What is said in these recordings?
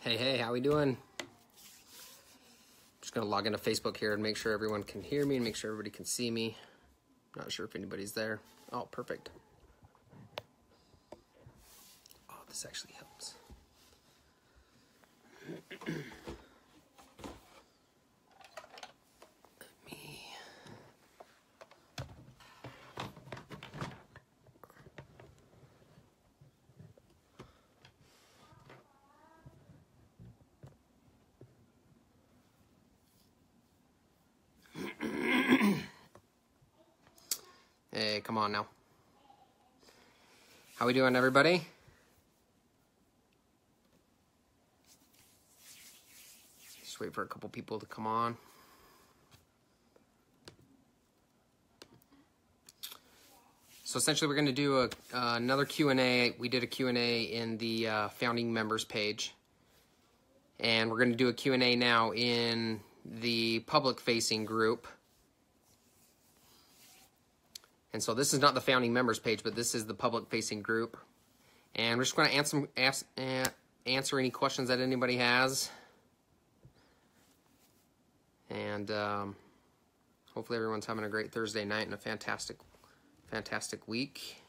Hey, how we doing? Just gonna log into Facebook here and make sure everyone can hear me and make sure everybody can see me. Not sure if anybody's there. Oh, perfect. Oh, this actually helps. Hey, come on now. How we doing, everybody? Just wait for a couple people to come on. So essentially, we're going to do another Q&A. We did a Q&A in the founding members page. And we're going to do a Q&A now in the public-facing group. And so this is not the founding members page, but this is the public-facing group. And we're just going to answer any questions that anybody has. And hopefully everyone's having a great Thursday night and a fantastic week.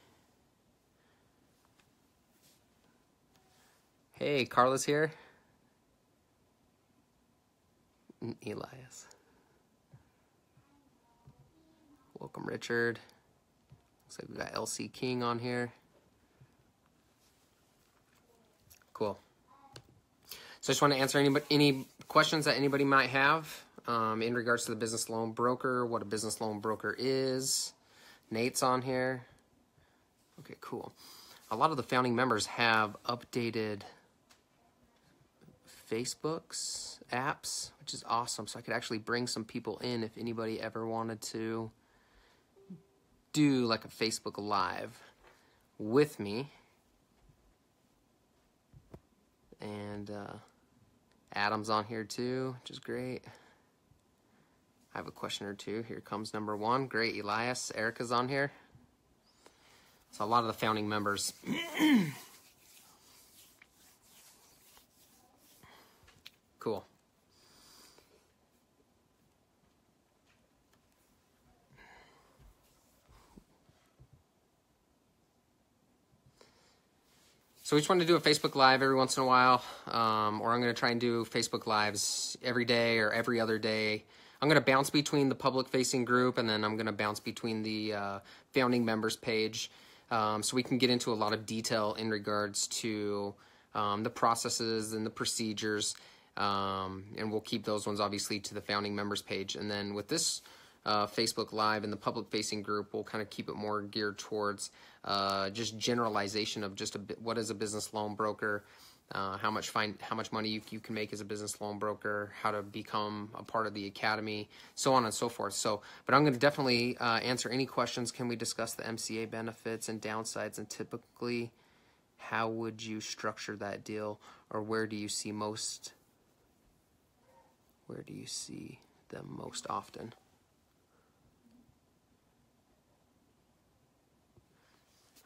Hey, Carla's here. Elias. Welcome, Richard. Looks like we got LC King on here. Cool. So I just want to answer any questions that anybody might have in regards to the business loan broker, what a business loan broker is. Nate's on here. Okay, cool. A lot of the founding members have updated Facebook's apps, which is awesome. So I could actually bring some people in if anybody ever wanted to do like a Facebook Live with me. And Adam's on here too, which is great. I have a question or two. Here comes number one. Great, Elias. Erica's on here. So a lot of the founding members. Cool. So we just want to do a Facebook Live every once in a while, or I'm going to try and do Facebook Lives every day or every other day. I'm going to bounce between the public-facing group, and then I'm going to bounce between the founding members page, so we can get into a lot of detail in regards to the processes and the procedures, and we'll keep those ones obviously to the founding members page. And then with this Facebook Live and the public-facing group, we'll kind of keep it more geared towards just generalization of just what is a business loan broker, how much money you can make as a business loan broker, how to become a part of the academy, so on and so forth. So, but I'm going to definitely answer any questions. Can we discuss the MCA benefits and downsides, and typically how would you structure that deal, or where do you see them most often?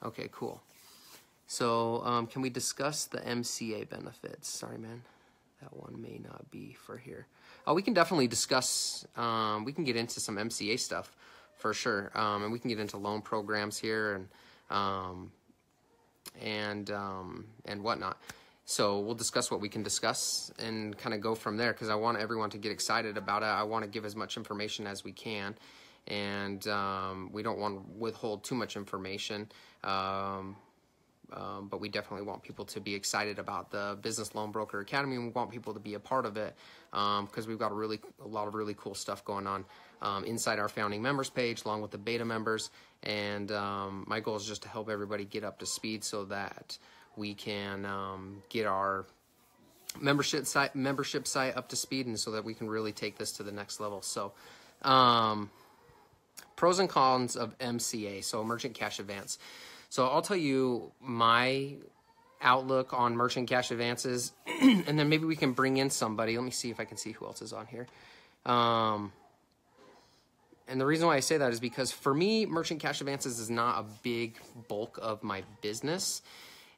Okay, cool. So can we discuss the MCA benefits? Sorry, man. That one may not be for here. Oh, we can definitely discuss, we can get into some MCA stuff for sure. And we can get into loan programs here and whatnot. So we'll discuss what we can discuss and kind of go from there, because I want everyone to get excited about it. I want to give as much information as we can. And we don't want to withhold too much information, but we definitely want people to be excited about the Business Loan Broker Academy, and we want people to be a part of it, because we've got a lot of really cool stuff going on inside our founding members page, along with the beta members. And my goal is just to help everybody get up to speed so that we can get our membership site up to speed, and so that we can really take this to the next level. So pros and cons of MCA, so merchant cash advance. So I'll tell you my outlook on merchant cash advances, and then maybe we can bring in somebody. Let me see if I can see who else is on here. And the reason why I say that is because for me, merchant cash advances is not a big bulk of my business.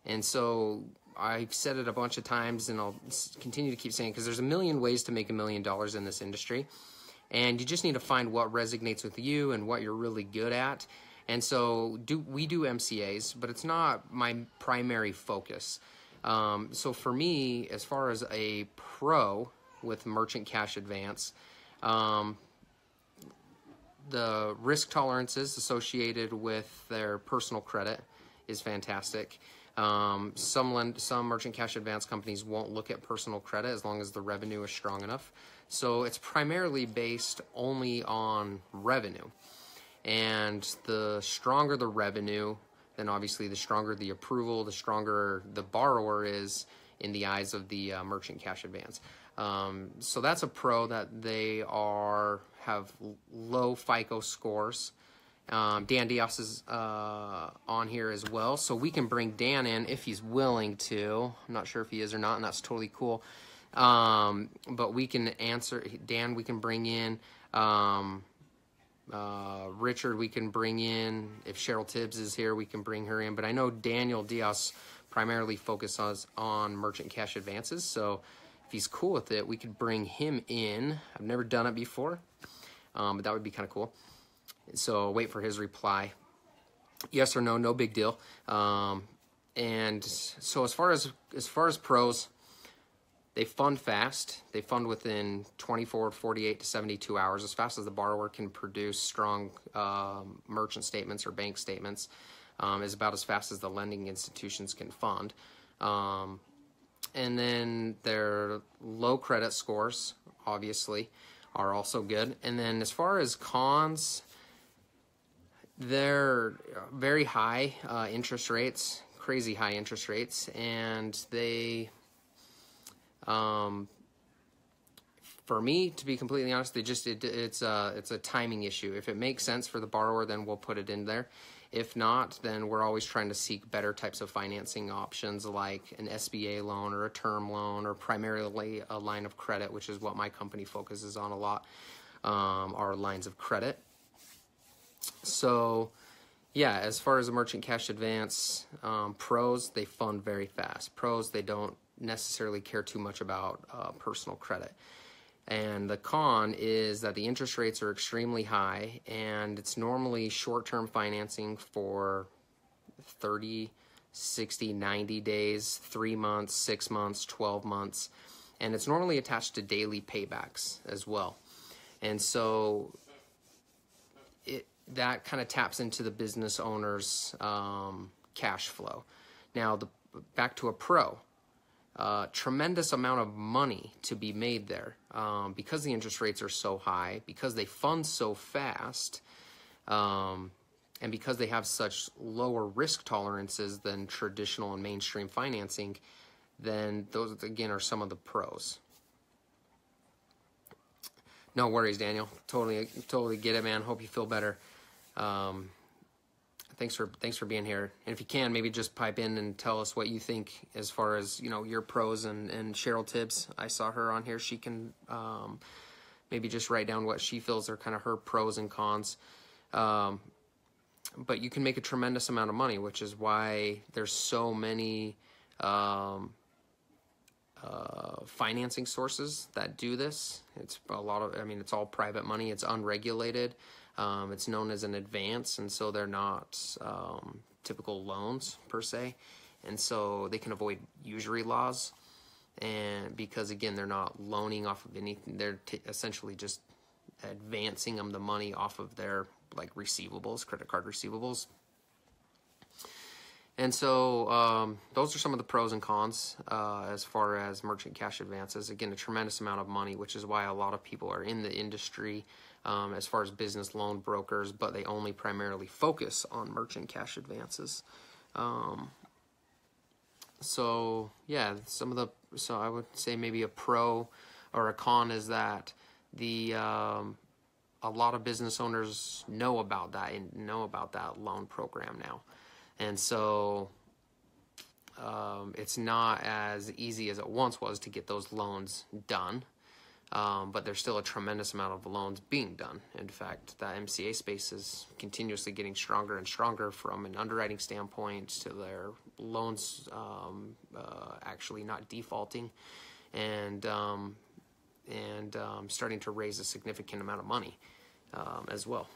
And so I've said it a bunch of times, and I'll continue to keep saying, because there's a million ways to make $1 million in this industry, and you just need to find what resonates with you and what you're really good at. And so we do MCAs, but it's not my primary focus. So for me, as far as a pro with merchant cash advance, the risk tolerances associated with their personal credit is fantastic. Some merchant cash advance companies won't look at personal credit as long as the revenue is strong enough. So it's primarily based only on revenue. And the stronger the revenue, then obviously the stronger the approval, the stronger the borrower is in the eyes of the merchant cash advance. So that's a pro, that they have low FICO scores. Dan Diaz is on here as well, so we can bring Dan in if he's willing to. I'm not sure if he is or not, and that's totally cool. But we can answer Dan. We can bring in Richard. We can bring in, if Cheryl Tibbs is here, we can bring her in. But I know Daniel Diaz primarily focuses on merchant cash advances, so if he's cool with it, we could bring him in. I've never done it before, but that would be kind of cool. So wait for his reply. Yes or no, no big deal. And so as far as pros, they fund fast. They fund within 24, 48 to 72 hours, as fast as the borrower can produce strong merchant statements or bank statements, is about as fast as the lending institutions can fund. And then their low credit scores, obviously, are also good. And then as far as cons, they're very high interest rates, crazy high interest rates, and they, for me, to be completely honest, it's a timing issue. If it makes sense for the borrower, then we'll put it in there. If not, then we're always trying to seek better types of financing options, like an SBA loan or a term loan, or primarily a line of credit, which is what my company focuses on a lot, our lines of credit. So yeah, as far as a merchant cash advance, pros, they fund very fast. Pros, they don't necessarily care too much about personal credit. And the con is that the interest rates are extremely high, and it's normally short-term financing for 30, 60, 90 days, 3 months, 6 months, 12 months, and it's normally attached to daily paybacks as well. And so that kind of taps into the business owner's cash flow. Now, back to a pro. Tremendous amount of money to be made there, because the interest rates are so high, because they fund so fast, and because they have such lower risk tolerances than traditional and mainstream financing. Then those, again, are some of the pros. No worries, Daniel. Totally get it, man. Hope you feel better. Thanks for being here. And if you can, maybe just pipe in and tell us what you think as far as, your pros, and Cheryl Tibbs. I saw her on here. She can maybe just write down what she feels are kind of her pros and cons. But you can make a tremendous amount of money, which is why there's so many financing sources that do this. It's it's all private money. It's unregulated. It's known as an advance, and so they're not typical loans per se, and so they can avoid usury laws, and because, again, they're not loaning off of anything, they're essentially just advancing them the money off of their receivables, credit card receivables. And so those are some of the pros and cons as far as merchant cash advances. Again, a tremendous amount of money, which is why a lot of people are in the industry as far as business loan brokers, but they only primarily focus on merchant cash advances. So yeah, so I would say maybe a pro or a con is that a lot of business owners know about that and know about that loan program now. And so it's not as easy as it once was to get those loans done. but there's still a tremendous amount of loans being done. In fact, the MCA space is continuously getting stronger and stronger from an underwriting standpoint to their loans actually not defaulting and starting to raise a significant amount of money as well.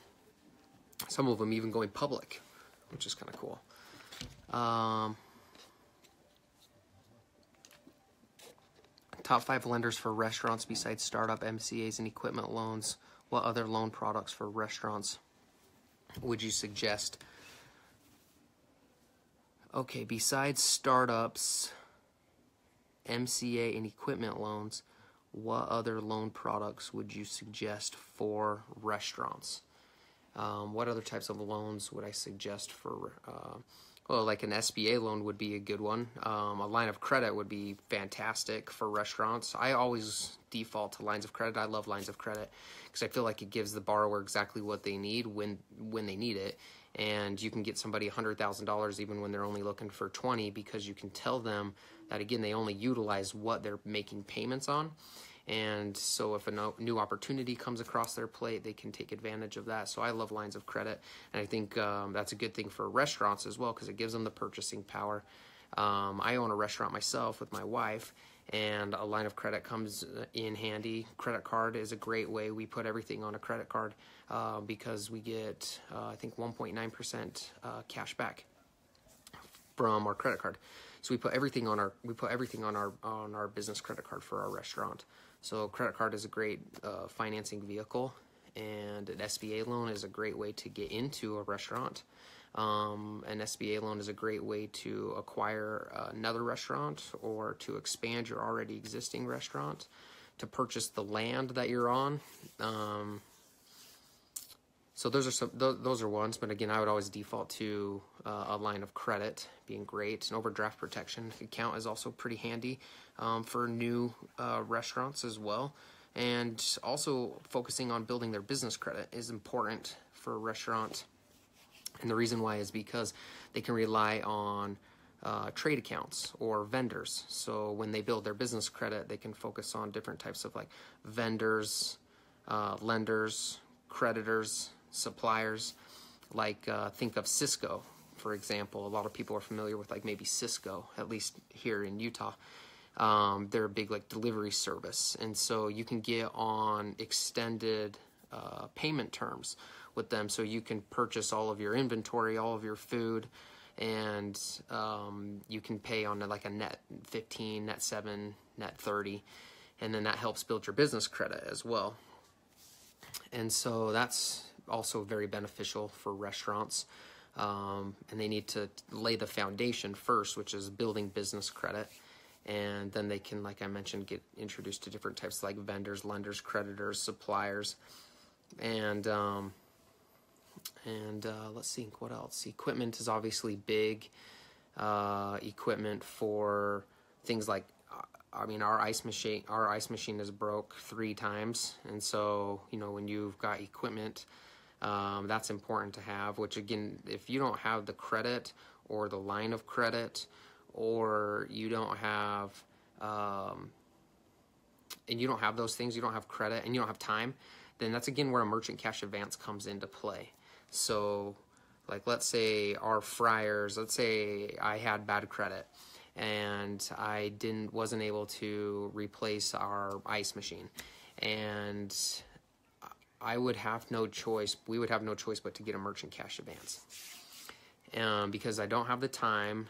Some of them even going public, which is kind of cool. Top 5 lenders for restaurants besides startup MCAs and equipment loans. What other loan products for restaurants would you suggest? Okay, besides startups, MCA, and equipment loans, what other loan products would you suggest for restaurants? What other types of loans would I suggest for, well, like an SBA loan would be a good one. A line of credit would be fantastic for restaurants. I always default to lines of credit. I love lines of credit because I feel like it gives the borrower exactly what they need when they need it. And you can get somebody $100,000 even when they're only looking for 20 because you can tell them that, again, they only utilize what they're making payments on. And so if a new opportunity comes across their plate, they can take advantage of that. So I love lines of credit, and I think that's a good thing for restaurants as well because it gives them the purchasing power. I own a restaurant myself with my wife, and a line of credit comes in handy. Credit card is a great way. We put everything on a credit card because we get, I think, 1.9% cash back from our credit card. So we put everything on our business credit card for our restaurant. So credit card is a great financing vehicle, and an SBA loan is a great way to get into a restaurant. An SBA loan is a great way to acquire another restaurant or to expand your already existing restaurant, to purchase the land that you're on. So those are ones, but again, I would always default to a line of credit being great. An overdraft protection account is also pretty handy for new restaurants as well. And also focusing on building their business credit is important for a restaurant. And the reason why is because they can rely on trade accounts or vendors. So when they build their business credit, they can focus on different types of like vendors, lenders, creditors, suppliers. Like think of Cisco, for example. A lot of people are familiar with like maybe Cisco, at least here in Utah. They're a big like delivery service, and so you can get on extended payment terms with them, so you can purchase all of your inventory, all of your food, and you can pay on like a net 15, net 7, net 30, and then that helps build your business credit as well. And so that's also very beneficial for restaurants, and they need to lay the foundation first, which is building business credit, and then they can, like I mentioned, get introduced to different types like vendors, lenders, creditors, suppliers, and let's see, what else? Equipment is obviously big. Equipment for things like, I mean, our ice machine is broke 3 times, and so, you know, when you've got equipment, that's important to have, which again, if you don't have the credit or the line of credit, or you don't have, and you don't have those things, you don't have credit, and you don't have time, then that's again where a merchant cash advance comes into play. So, like, let's say our fryers, let's say I had bad credit, and I wasn't able to replace our ice machine, and I would have no choice, we would have no choice but to get a merchant cash advance, because I don't have the time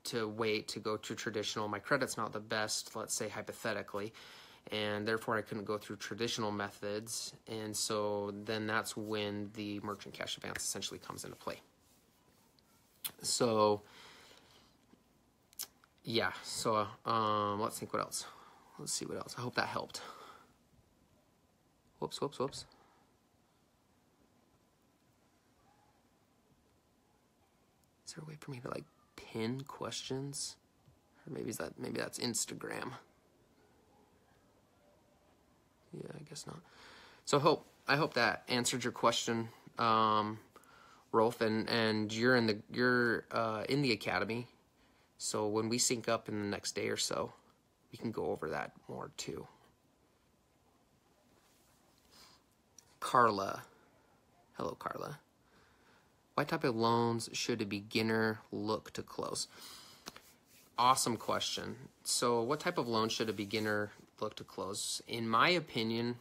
to wait to go to traditional. My credit's not the best, let's say hypothetically, and therefore I couldn't go through traditional methods, and so then that's when the merchant cash advance essentially comes into play. So yeah, so let's think what else. Let's see what else. I hope that helped. Whoops. Is there a way for me to like pin questions? Or maybe that's Instagram. Yeah, I guess not. So I hope that answered your question, Rolf, and you're in the academy. So when we sync up in the next day or so, we can go over that more too. Carla. Hello, Carla. What type of loans should a beginner look to close? Awesome question. So what type of loan should a beginner look to close? In my opinion,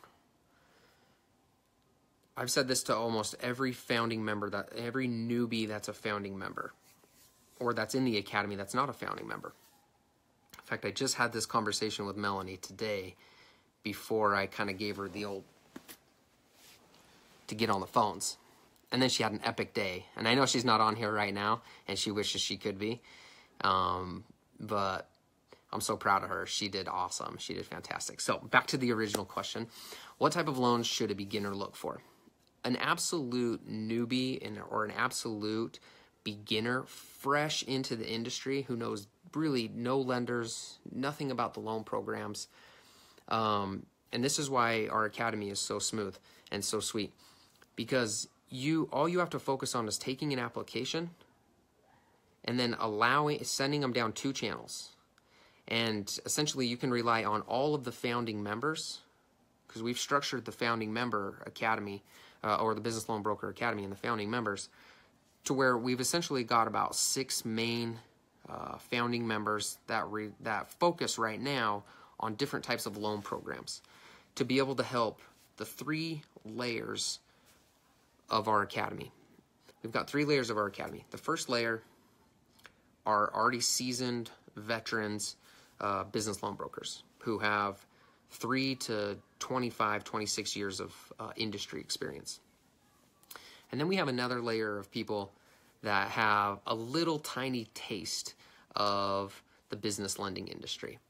I've said this to almost every founding member, that every newbie that's a founding member, or that's in the academy that's not a founding member. In fact, I just had this conversation with Melanie today before I kind of gave her the old to get on the phones. And then she had an epic day. And I know she's not on here right now, and she wishes she could be. But I'm so proud of her. She did awesome. She did fantastic. So back to the original question. What type of loans should a beginner look for? An absolute newbie or an absolute beginner fresh into the industry who knows really no lenders, nothing about the loan programs. And this is why our academy is so smooth and so sweet. Because all you have to focus on is taking an application and then sending them down 2 channels. And essentially you can rely on all of the founding members, because we've structured the founding member academy or the Business Loan Broker Academy and the founding members to where we've essentially got about 6 main founding members that focus right now on different types of loan programs to be able to help the 3 layers of our academy. We've got 3 layers of our academy. The first layer are already seasoned veterans, business loan brokers who have 3 to 25, 26 years of industry experience. And then we have another layer of people that have a little tiny taste of the business lending industry.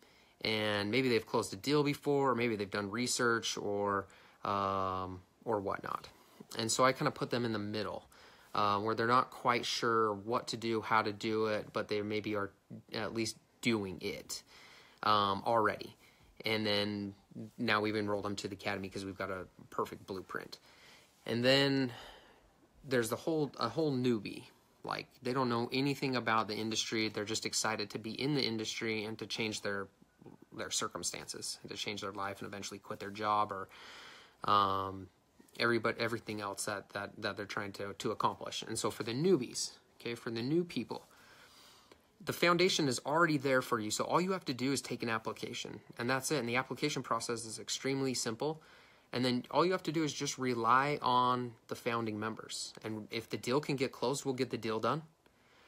And maybe they've closed a deal before, or maybe they've done research or whatnot. And so I kind of put them in the middle, where they're not quite sure what to do, how to do it, but they maybe are at least doing it already. And then now we've enrolled them to the academy because we've got a perfect blueprint. And then there's a whole newbie. Like, they don't know anything about the industry. They're just excited to be in the industry and to change their circumstances, and to change their life and eventually quit their job or everything else that they're trying to accomplish. And so for the newbies, okay, for the new people, the foundation is already there for you. So all you have to do is take an application, and that's it. And the application process is extremely simple. And then all you have to do is just rely on the founding members. And if the deal can get closed, we'll get the deal done.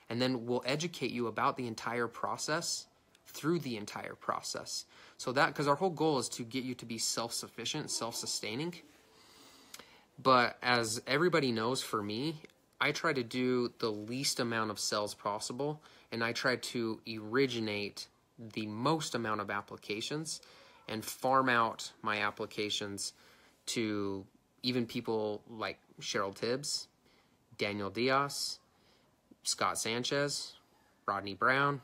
And then we'll educate you about the entire process through the entire process. So because our whole goal is to get you to be self-sufficient, self-sustaining. But as everybody knows, for me, I try to do the least amount of sales possible, and I try to originate the most amount of applications and farm out my applications to even people like Cheryl Tibbs, Daniel Diaz, Scott Sanchez, Rodney Brown,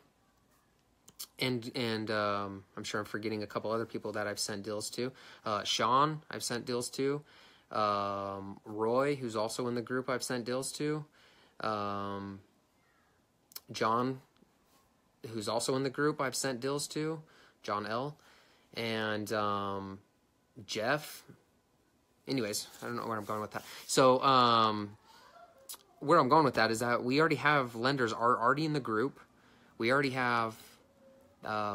and I'm sure I'm forgetting a couple other people that I've sent deals to. Sean, I've sent deals to. Roy, who's also in the group, I've sent deals to. John, who's also in the group, I've sent deals to. John L. And Jeff. Anyways, I don't know where I'm going with that. So where I'm going with that is that we already have lenders are already in the group. We already have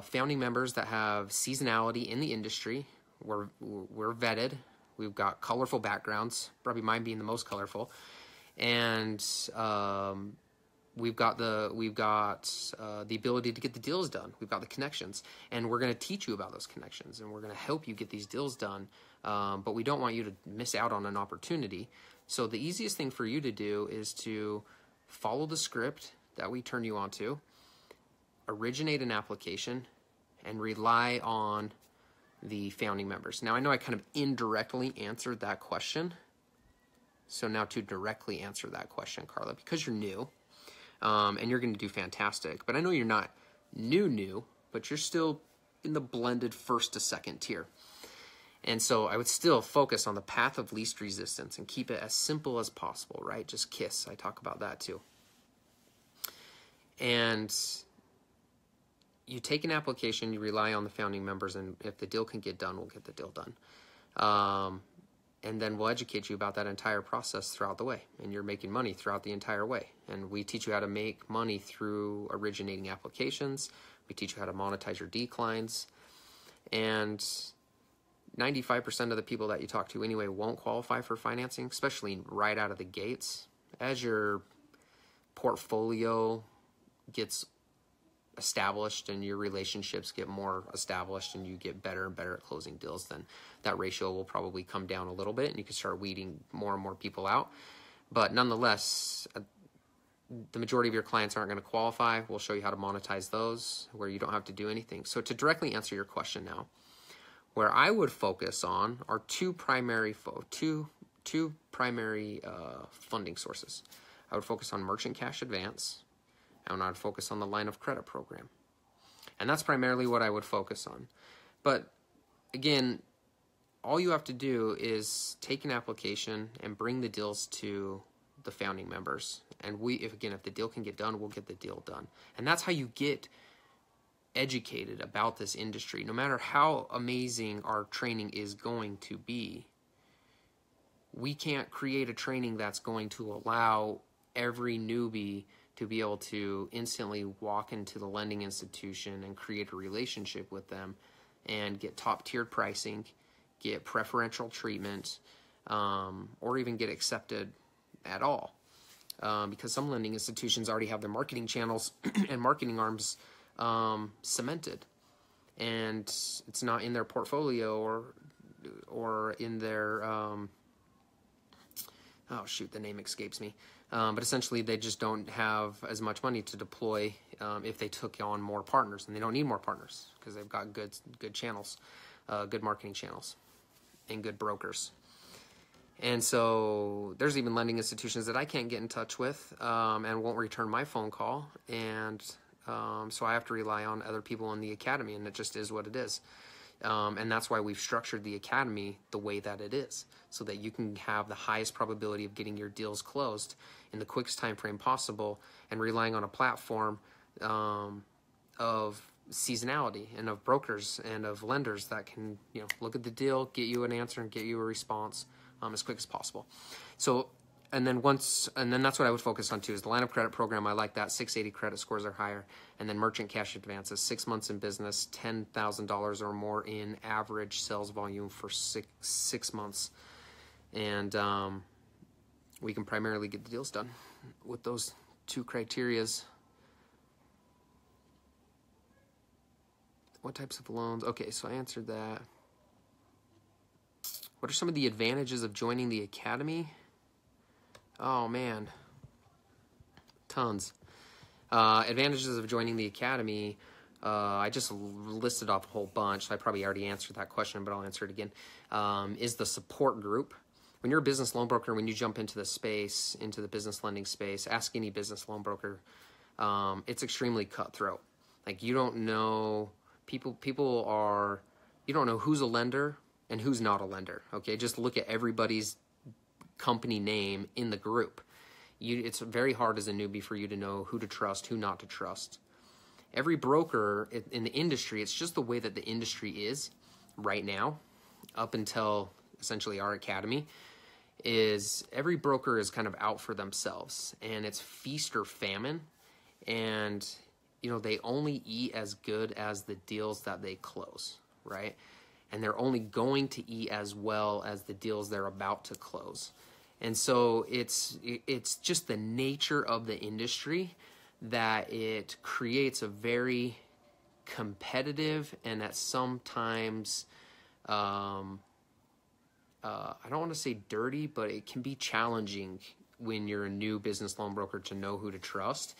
founding members that have seasonality in the industry. We're vetted. We've got colorful backgrounds, probably mine being the most colorful, and we've got the ability to get the deals done. We've got the connections, and we're going to teach you about those connections, and we're going to help you get these deals done. But we don't want you to miss out on an opportunity. So the easiest thing for you to do is to follow the script that we turn you onto, originate an application, and rely on the founding members. Now, I know I kind of indirectly answered that question. So now to directly answer that question, Carla, because you're new, and you're going to do fantastic. But I know you're not new, but you're still in the blended first to second tier. And so I would still focus on the path of least resistance and keep it as simple as possible, right? Just KISS. I talk about that too. And you take an application, you rely on the founding members, and if the deal can get done, we'll get the deal done. and then we'll educate you about that entire process throughout the way, and you're making money throughout the entire way. And we teach you how to make money through originating applications. We teach you how to monetize your declines, and 95% of the people that you talk to anyway won't qualify for financing, especially right out of the gates. As your portfolio gets established and your relationships get more established and you get better and better at closing deals, then that ratio will probably come down a little bit and you can start weeding more and more people out. But nonetheless, the majority of your clients aren't going to qualify. We'll show you how to monetize those where you don't have to do anything. So to directly answer your question now, where I would focus on are two primary funding sources. I would focus on merchant cash advance, and I would focus on the line of credit program. And that's primarily what I would focus on. But again, all you have to do is take an application and bring the deals to the founding members. And if the deal can get done, we'll get the deal done. And that's how you get educated about this industry. No matter how amazing our training is going to be, we can't create a training that's going to allow every newbie to be able to instantly walk into the lending institution and create a relationship with them and get top-tiered pricing, get preferential treatment, or even get accepted at all. Because some lending institutions already have their marketing channels and marketing arms cemented, and it's not in their portfolio or in their oh shoot, the name escapes me. But essentially, they just don't have as much money to deploy if they took on more partners, and they don't need more partners because they've got good channels, good marketing channels, and good brokers. And so there's even lending institutions that I can't get in touch with and won't return my phone call, and so I have to rely on other people in the academy, and it just is what it is. And that's why we've structured the academy the way that it is, so that you can have the highest probability of getting your deals closed in the quickest time frame possible, and relying on a platform of seasonality and of brokers and of lenders that can look at the deal, get you an answer, and get you a response as quick as possible. So and then that's what I would focus on too, is the line of credit program. I like that. 680 credit scores or higher. And then merchant cash advances, 6 months in business, $10,000 or more in average sales volume for six months. And we can primarily get the deals done with those two criterias. What types of loans? Okay, so I answered that. What are some of the advantages of joining the academy? Oh man, tons. Advantages of joining the academy, I just listed off a whole bunch, so I probably already answered that question, but I'll answer it again. Is the support group. When you're a business loan broker, when you jump into the space, into the business lending space, ask any business loan broker, it's extremely cutthroat. Like, you don't know, you don't know who's a lender and who's not a lender, okay? Just look at everybody's company name in the group. It's very hard as a newbie for you to know who to trust, who not to trust. Every broker in the industry, it's just the way that the industry is right now, up until essentially our academy, is every broker is kind of out for themselves, and it's feast or famine, and they only eat as good as the deals that they close, right? And they're only going to eat as well as the deals they're about to close. And so it's just the nature of the industry that it creates a very competitive and at sometimes, I don't want to say dirty, but it can be challenging when you're a new business loan broker to know who to trust.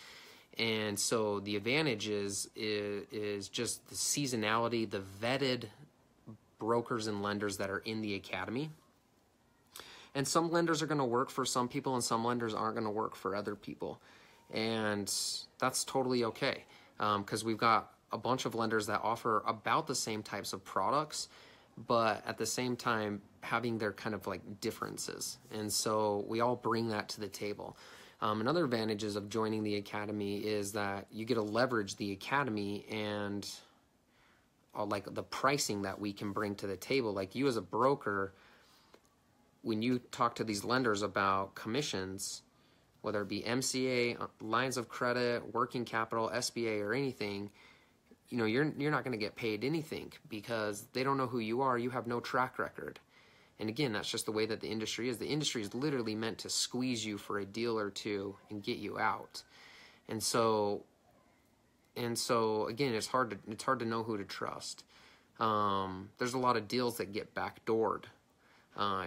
And so the advantage is just the seasonality, the vetted brokers and lenders that are in the academy. And some lenders are going to work for some people, and some lenders aren't going to work for other people. And that's totally okay, because we've got a bunch of lenders that offer about the same types of products, but at the same time having their kind of like differences. And so we all bring that to the table. Another advantages of joining the academy is that you get to leverage the academy and like the pricing that we can bring to the table. Like, you as a broker, when you talk to these lenders about commissions, whether it be MCA, lines of credit, working capital, SBA, or anything, you know, you're not going to get paid anything because they don't know who you are. You have no track record. And again, that's just the way that the industry is. The industry is literally meant to squeeze you for a deal or two and get you out. And so again, it's hard to know who to trust. There's a lot of deals that get backdoored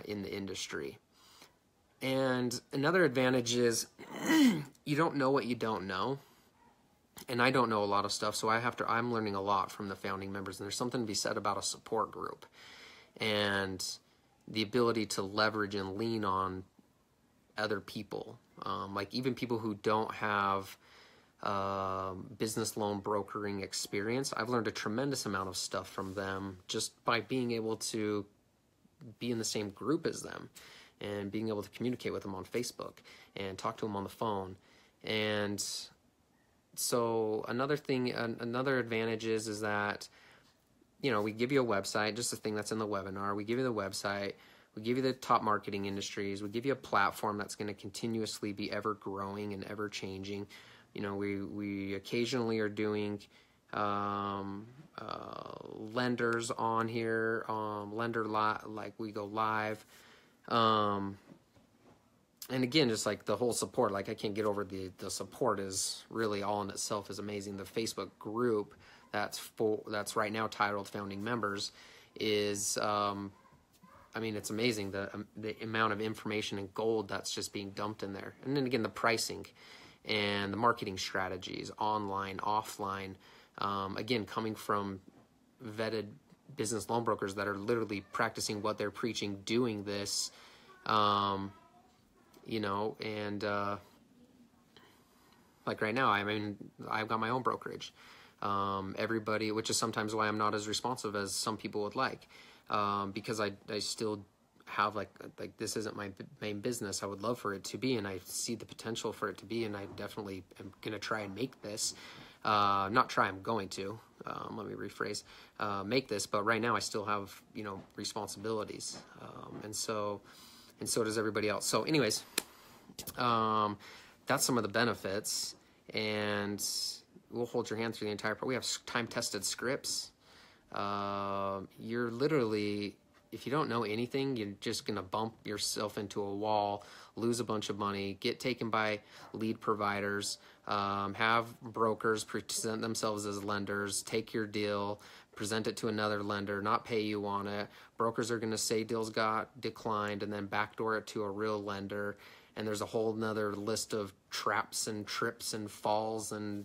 in the industry. And another advantage is you don't know what you don't know. And I don't know a lot of stuff, so I'm learning a lot from the founding members. And there's something to be said about a support group and the ability to leverage and lean on other people. Like even people who don't have business loan brokering experience. I've learned a tremendous amount of stuff from them just by being able to be in the same group as them and being able to communicate with them on Facebook and talk to them on the phone. And so another advantage is that, you know, we give you a website, just the thing that's in the webinar. We give you the website. We give you the top marketing industries. We give you a platform that's going to continuously be ever growing and ever changing. You know, we occasionally are doing lenders on here, like we go live. And again, just like the whole support, like I can't get over the support is really all in itself is amazing. The Facebook group that's right now titled Founding Members is, I mean, it's amazing the amount of information and gold that's just being dumped in there. And then again, the pricing and the marketing strategies, online, offline, again, coming from vetted business loan brokers that are literally practicing what they're preaching, doing this, you know, and like right now, I mean, I've got my own brokerage. Everybody, which is sometimes why I'm not as responsive as some people would like, because I still have like this isn't my main business. I would love for it to be, and I see the potential for it to be, and I definitely am going to try and make this. Not try, I'm going to. Let me rephrase. Make this, but right now I still have, you know, responsibilities, and so does everybody else. So anyways, that's some of the benefits, and we'll hold your hand through the entire part. We have time-tested scripts. You're literally, if you don't know anything, you're just going to bump yourself into a wall, lose a bunch of money, get taken by lead providers, have brokers present themselves as lenders, take your deal, present it to another lender, not pay you on it. Brokers are going to say deals got declined and then backdoor it to a real lender. And there's a whole nother list of traps and trips and falls and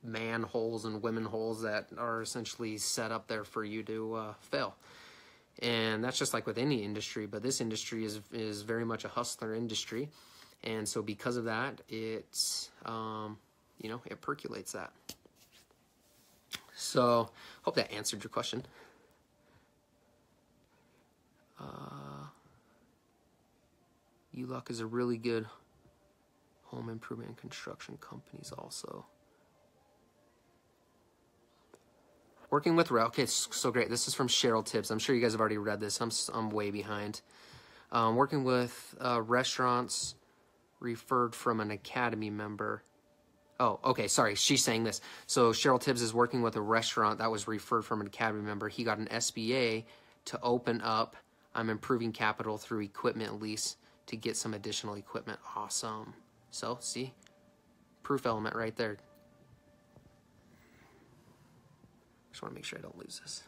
manholes and women holes that are essentially set up there for you to fail. And that's just like with any industry, but this industry is very much a hustler industry. And so because of that, it's, you know, it percolates that. So hope that answered your question. ULOC is a really good home improvement and construction companies also. Working with okay, so great. This is from Cheryl Tibbs. I'm sure you guys have already read this. I'm way behind. Working with restaurants referred from an academy member. Oh, okay, sorry. She's saying this. So Cheryl Tibbs is working with a restaurant that was referred from an academy member. He got an SBA to open up. I'm improving capital through equipment lease to get some additional equipment. Awesome. So, see? Proof element right there. Just want to make sure I don't lose this.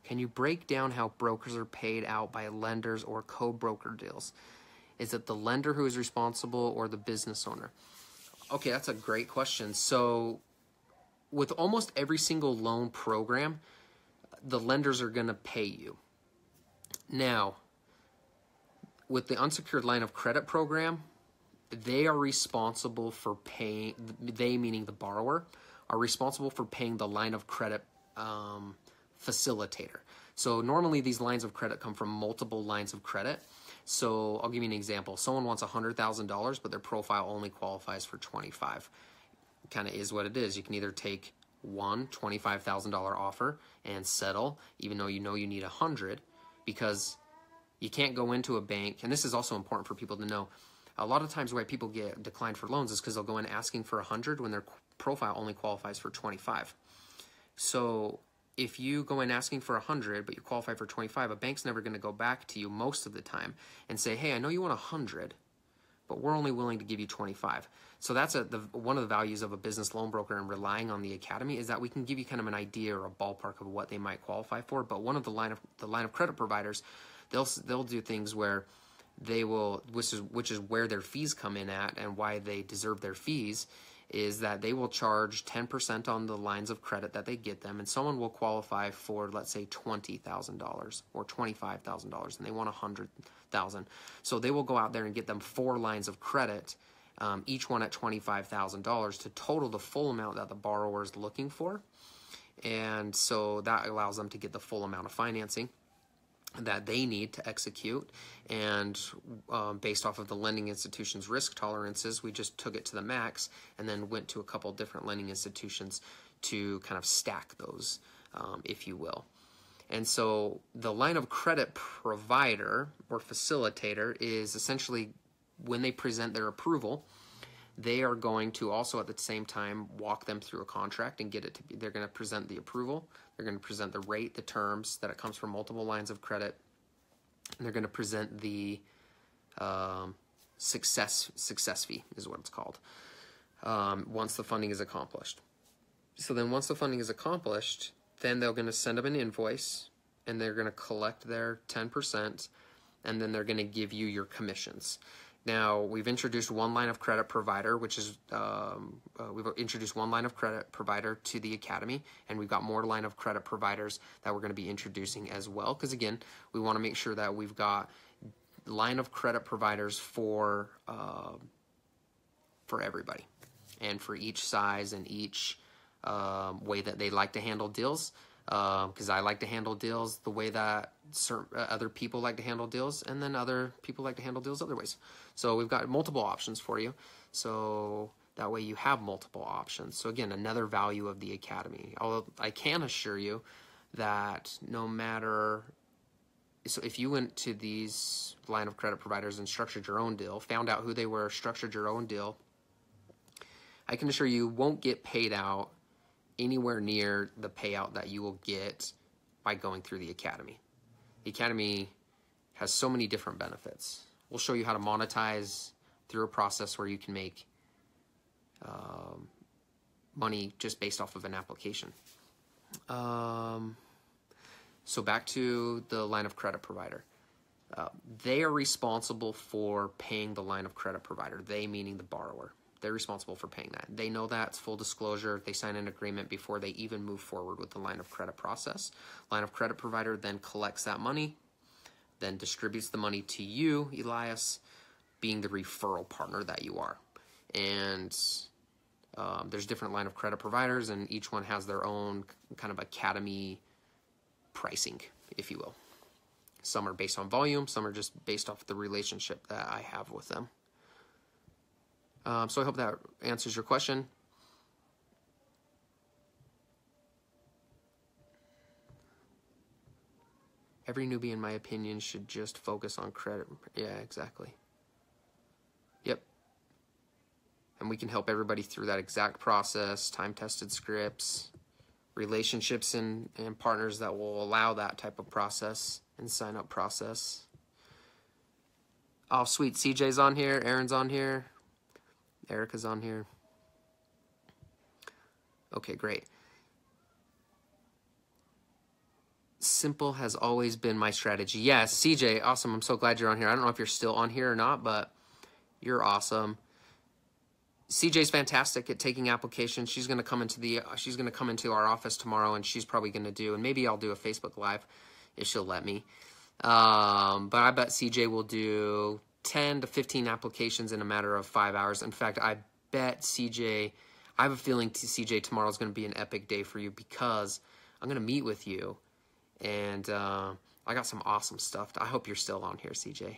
Can you break down how brokers are paid out by lenders or co-broker deals? Is it the lender who is responsible or the business owner? Okay, that's a great question. So with almost every single loan program, the lenders are going to pay you. Now, with the unsecured line of credit program, they are responsible for paying, they meaning the borrower, are responsible for paying the line of credit facilitator. So normally these lines of credit come from multiple lines of credit. So I'll give you an example. Someone wants $100,000, but their profile only qualifies for 25. Kind of is what it is. You can either take one $25,000 offer and settle, even though you know you need 100, because You can't go into a bank, and this is also important for people to know. A lot of times why people get declined for loans is because they'll go in asking for 100 when their profile only qualifies for 25. So if you go in asking for 100, but you qualify for 25, a bank's never going to go back to you most of the time and say, hey, I know you want 100, but we're only willing to give you 25. So that's one of the values of a business loan broker and relying on the academy is that we can give you kind of an idea or a ballpark of what they might qualify for. But one of the line of credit providers, they'll do things where they will, which is where their fees come in at and why they deserve their fees, is that they will charge 10% on the lines of credit that they get them, and someone will qualify for, let's say, $20,000 or $25,000, and they want $100,000. So they will go out there and get them 4 lines of credit, each one at $25,000 to total the full amount that the borrower is looking for, and so that allows them to get the full amount of financing that they need to execute. And based off of the lending institution's risk tolerances, we just took it to the max and then went to a couple different lending institutions to kind of stack those, if you will. And so the line of credit provider or facilitator is essentially when they present their approval, they are going to also at the same time walk them through a contract and get it to be, they're going to present the approval, they're going to present the rate, the terms, that it comes from multiple lines of credit, and they're going to present the success fee is what it's called, once the funding is accomplished. So then once the funding is accomplished, then they're going to send them an invoice and they're going to collect their 10%, and then they're going to give you your commissions. Now, we've introduced one line of credit provider, which is, we've introduced one line of credit provider to the academy, and we've got more line of credit providers that we're going to be introducing as well. Because again, we want to make sure that we've got line of credit providers for everybody, and for each size and each way that they like to handle deals. Because I like to handle deals the way that other people like to handle deals, and then other people like to handle deals other ways. So we've got multiple options for you, so that way you have multiple options. So again, another value of the academy. Although I can assure you that no matter, so if you went to these line of credit providers and structured your own deal, found out who they were, structured your own deal, I can assure you won't get paid out anywhere near the payout that you will get by going through the academy. The academy has so many different benefits. We'll show you how to monetize through a process where you can make money just based off of an application. So back to the line of credit provider. They are responsible for paying the line of credit provider, they meaning the borrower. They're responsible for paying that. They know that. It's full disclosure. They sign an agreement before they even move forward with the line of credit process. Line of credit provider then collects that money, then distributes the money to you, Elias, being the referral partner that you are. And there's different line of credit providers, and each one has their own kind of academy pricing, if you will. Some are based on volume. Some are just based off the relationship that I have with them. So I hope that answers your question. Every newbie, in my opinion, should just focus on credit. Yeah, exactly. Yep. And we can help everybody through that exact process, time-tested scripts, relationships and partners that will allow that type of process and sign-up process. Oh, sweet. CJ's on here. Aaron's on here. Erica's on here. Okay, great. Simple has always been my strategy. Yes, CJ, awesome. I'm so glad you're on here. I don't know if you're still on here or not, but you're awesome. CJ's fantastic at taking applications. She's going to come into our office tomorrow, and she's probably going to do, and maybe I'll do a Facebook Live if she'll let me. But I bet CJ will do 10 to 15 applications in a matter of 5 hours. In fact, I bet CJ, I have a feeling CJ tomorrow is going to be an epic day for you, because I'm going to meet with you, and I got some awesome stuff. I hope you're still on here, CJ.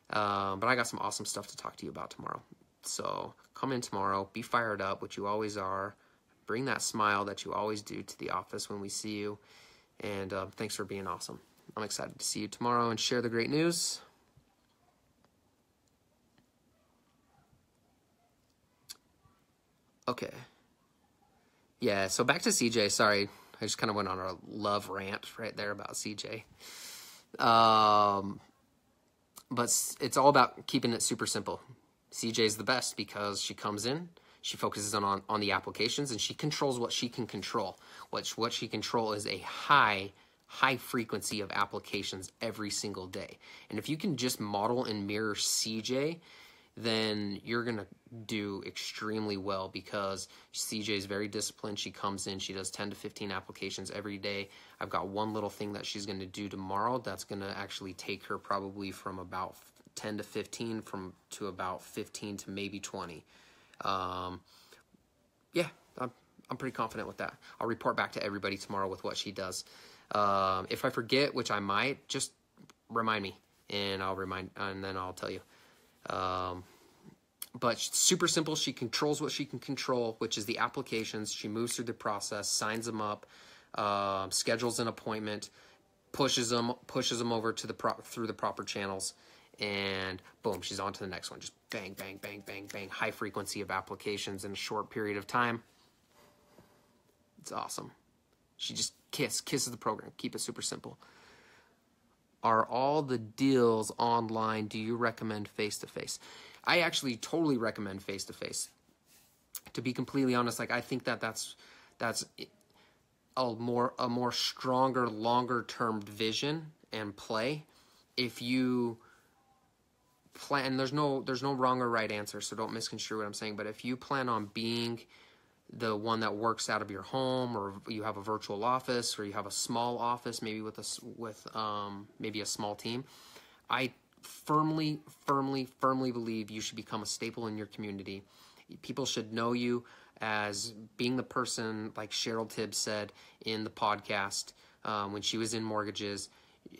But I got some awesome stuff to talk to you about tomorrow. So come in tomorrow, be fired up, which you always are. Bring that smile that you always do to the office when we see you. And thanks for being awesome. I'm excited to see you tomorrow and share the great news. Okay. Yeah, so back to CJ. Sorry, I just kind of went on a love rant right there about CJ. But it's all about keeping it super simple. CJ's the best because she comes in, she focuses on the applications, and she controls what she can control. What she control is a high frequency of applications every single day. And if you can just model and mirror CJ, then you're going to do extremely well because CJ is very disciplined. She comes in, she does 10 to 15 applications every day. I've got one little thing that she's going to do tomorrow that's going to actually take her probably from about 10 to 15 to about 15 to maybe 20. Yeah, I'm pretty confident with that. I'll report back to everybody tomorrow with what she does. If I forget, which I might, just remind me and then I'll tell you. But super simple. She controls what she can control, which is the applications. She moves through the process, signs them up, schedules an appointment, pushes them over to through the proper channels, and boom, she's on to the next one. Just bang, bang, bang, bang, bang. High frequency of applications in a short period of time. It's awesome. She just kisses the program. Keep it super simple. Are all the deals online? Do you recommend face-to-face? I actually totally recommend face-to-face. To be completely honest, like I think that's a more stronger, longer-term vision and play. If you plan, there's no wrong or right answer, so don't misconstrue what I'm saying. But if you plan on being the one that works out of your home, or you have a virtual office, or you have a small office, maybe with maybe a small team, I firmly believe you should become a staple in your community. People should know you as being the person, like Cheryl Tibbs said in the podcast when she was in mortgages.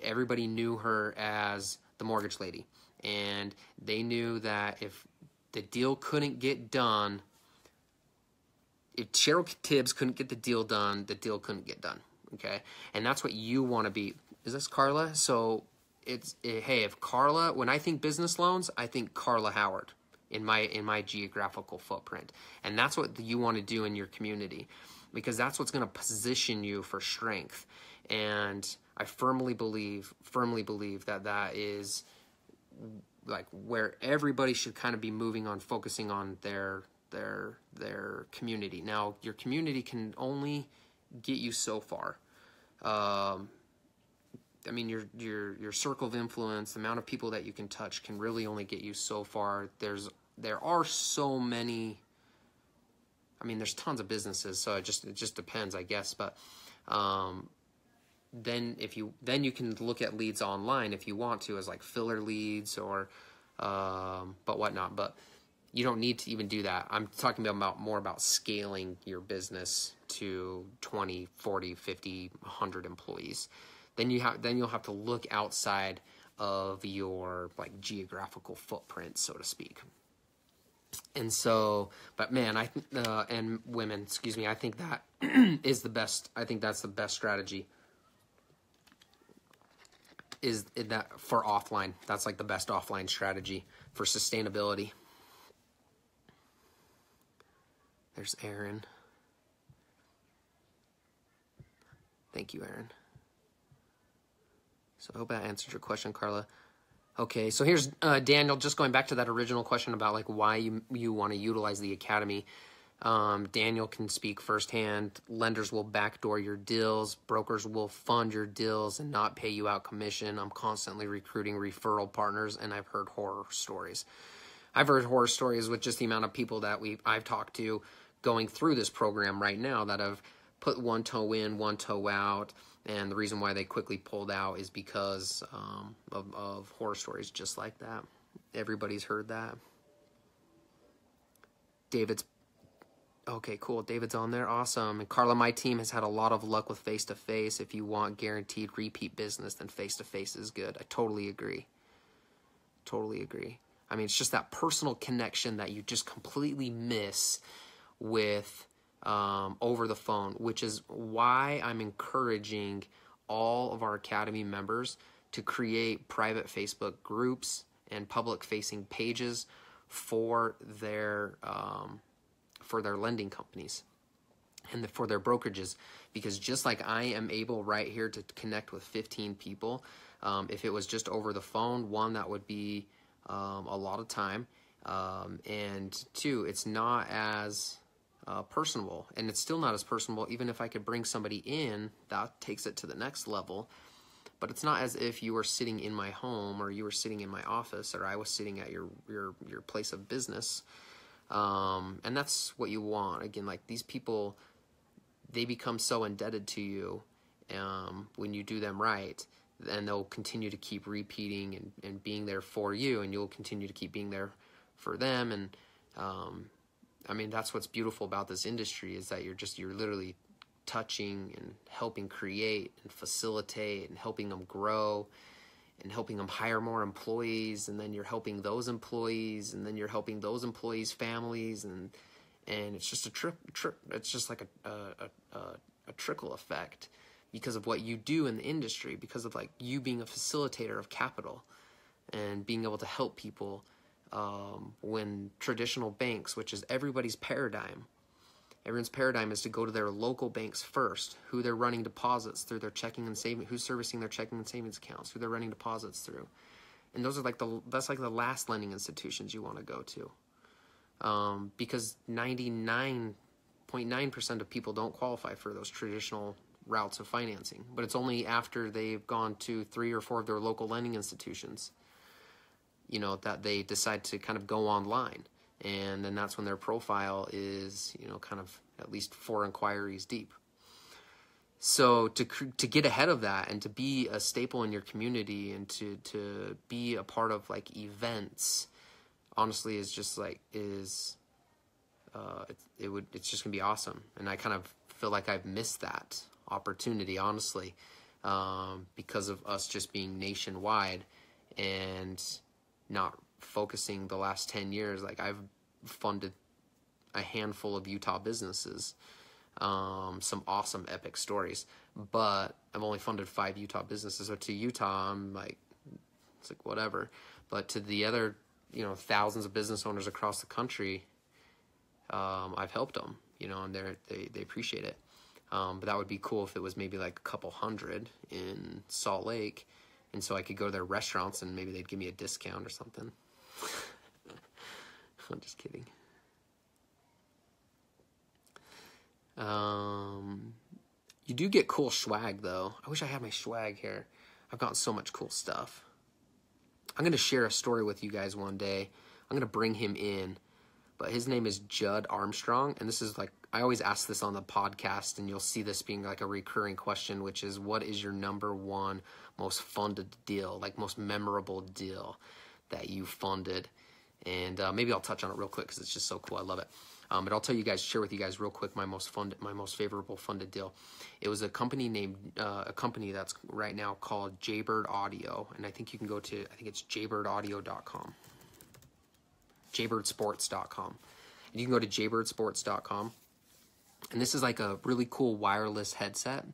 Everybody knew her as the mortgage lady, and they knew that if the deal couldn't get done, if Cheryl Tibbs couldn't get the deal done, the deal couldn't get done, okay? And that's what you want to be. Is this Carla? So hey, if Carla, when I think business loans, I think Carla Howard in my geographical footprint. And that's what you want to do in your community, because that's what's going to position you for strength. And I firmly believe that is like where everybody should kind of be moving on, focusing on their community. Now, your community can only get you so far. I mean, your circle of influence, the amount of people that you can touch, can really only get you so far. There are so many. I mean, there's tons of businesses, so it just depends, I guess. But then you can look at leads online if you want to, as like filler leads or but whatnot. But you don't need to even do that. I'm talking more about scaling your business to 20, 40, 50, 100 employees. Then you'll have to look outside of your like geographical footprint, so to speak. And so, but man, and women, excuse me, I think that is the best. I think that's the best strategy. Is that for offline? That's like the best offline strategy for sustainability. There's Aaron. Thank you, Aaron. So I hope that answered your question, Carla. Okay, so here's Daniel, just going back to that original question about like why you want to utilize the academy. Daniel can speak firsthand. Lenders will backdoor your deals. Brokers will fund your deals and not pay you out commission. I'm constantly recruiting referral partners, and I've heard horror stories. I've heard horror stories with just the amount of people that I've talked to going through this program right now that have put one toe in, one toe out, and the reason why they quickly pulled out is because of horror stories just like that. Everybody's heard that. David's okay, cool. David's on there. Awesome. And Carla, my team has had a lot of luck with face-to-face. If you want guaranteed repeat business, then face-to-face is good. I totally agree. Totally agree. I mean, it's just that personal connection that you just completely miss with over the phone, which is why I'm encouraging all of our Academy members to create private Facebook groups and public-facing pages for their lending companies and for their brokerages, because just like I am able right here to connect with 15 people, if it was just over the phone, one, that would be a lot of time, and two, it's not as personable, and it's still not as personable. Even if I could bring somebody in, that takes it to the next level. But it's not as if you were sitting in my home, or you were sitting in my office, or I was sitting at your place of business. And that's what you want. Again, like, these people, they become so indebted to you when you do them right, and they'll continue to keep repeating and being there for you, and you'll continue to keep being there for them. And I mean, that's what's beautiful about this industry, is that you're literally touching and helping create and facilitate and helping them grow and helping them hire more employees, and then you're helping those employees, and then you're helping those employees' families, and it's just it's just like a trickle effect because of what you do in the industry, because of like you being a facilitator of capital and being able to help people when traditional banks, which is everybody's paradigm, everyone's paradigm is to go to their local banks first, who they're running deposits through their checking and saving, who's servicing their checking and savings accounts, who they're running deposits through. And those are like that's like the last lending institutions you want to go to. Because 99.9% of people don't qualify for those traditional routes of financing. But it's only after they've gone to 3 or 4 of their local lending institutions, that they decide to kind of go online. And then that's when their profile is, kind of at least 4 inquiries deep. So to get ahead of that and to be a staple in your community and to be a part of like events, honestly, is just like it's just gonna be awesome. And I kind of feel like I've missed that opportunity, honestly, because of us just being nationwide and not focusing the last 10 years. Like, I've funded a handful of Utah businesses, some awesome epic stories, but I've only funded 5 Utah businesses. So to Utah, I'm like, it's like whatever. But to the other, thousands of business owners across the country, I've helped them, and they appreciate it. But that would be cool if it was maybe like a couple hundred in Salt Lake, and so I could go to their restaurants and maybe they'd give me a discount or something. I'm just kidding. You do get cool swag, though. I wish I had my swag here. I've gotten so much cool stuff. I'm going to share a story with you guys one day. I'm going to bring him in. But his name is Judd Armstrong. And this is like, I always ask this on the podcast, and you'll see this being like a recurring question, which is, what is your number one most funded deal, like most memorable deal that you funded? And maybe I'll touch on it real quick because it's just so cool. I love it. But I'll share with you guys real quick my most favorable funded deal. It was a company that's right now called Jaybird Audio, and I think you can go to, I think it's jaybirdaudio.com, jaybirdsports.com, and you can go to jaybirdsports.com, and this is like a really cool wireless headset,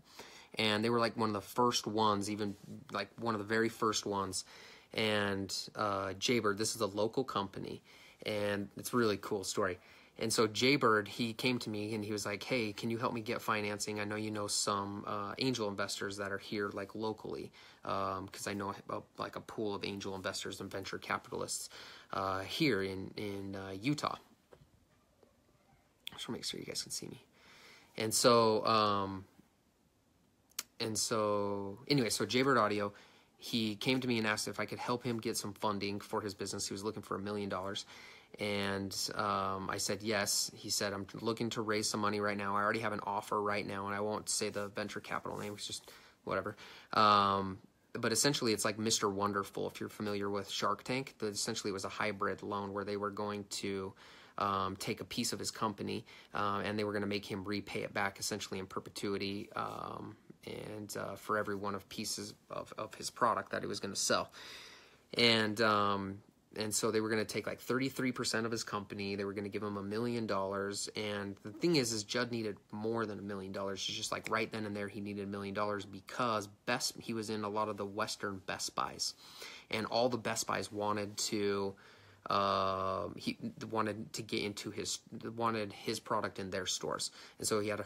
and they were like one of the first ones, even like one of the very first ones. And Jaybird, this is a local company, and it's a really cool story. And so Jaybird, he came to me and he was like, hey, can you help me get financing? I know you know some angel investors that are here, like locally, because I know like a pool of angel investors and venture capitalists here in Utah. I just want to make sure you guys can see me. And so anyway, so Jaybird Audio, he came to me and asked if I could help him get some funding for his business. He was looking for $1 million. And I said yes. He said, I'm looking to raise some money right now. I already have an offer right now, and I won't say the venture capital name. It's just whatever. But essentially, it's like Mr. Wonderful, if you're familiar with Shark Tank. Essentially, it was a hybrid loan where they were going to take a piece of his company, and they were going to make him repay it back essentially in perpetuity, and for every one of pieces of his product that he was going to sell. And and so they were going to take like 33% of his company. They were going to give him $1 million. And the thing is Judd needed more than $1 million. It's just like right then and there, he needed $1 million because he was in a lot of the Western Best Buys, and all the Best Buys wanted to, he wanted to get into wanted his product in their stores. And so he had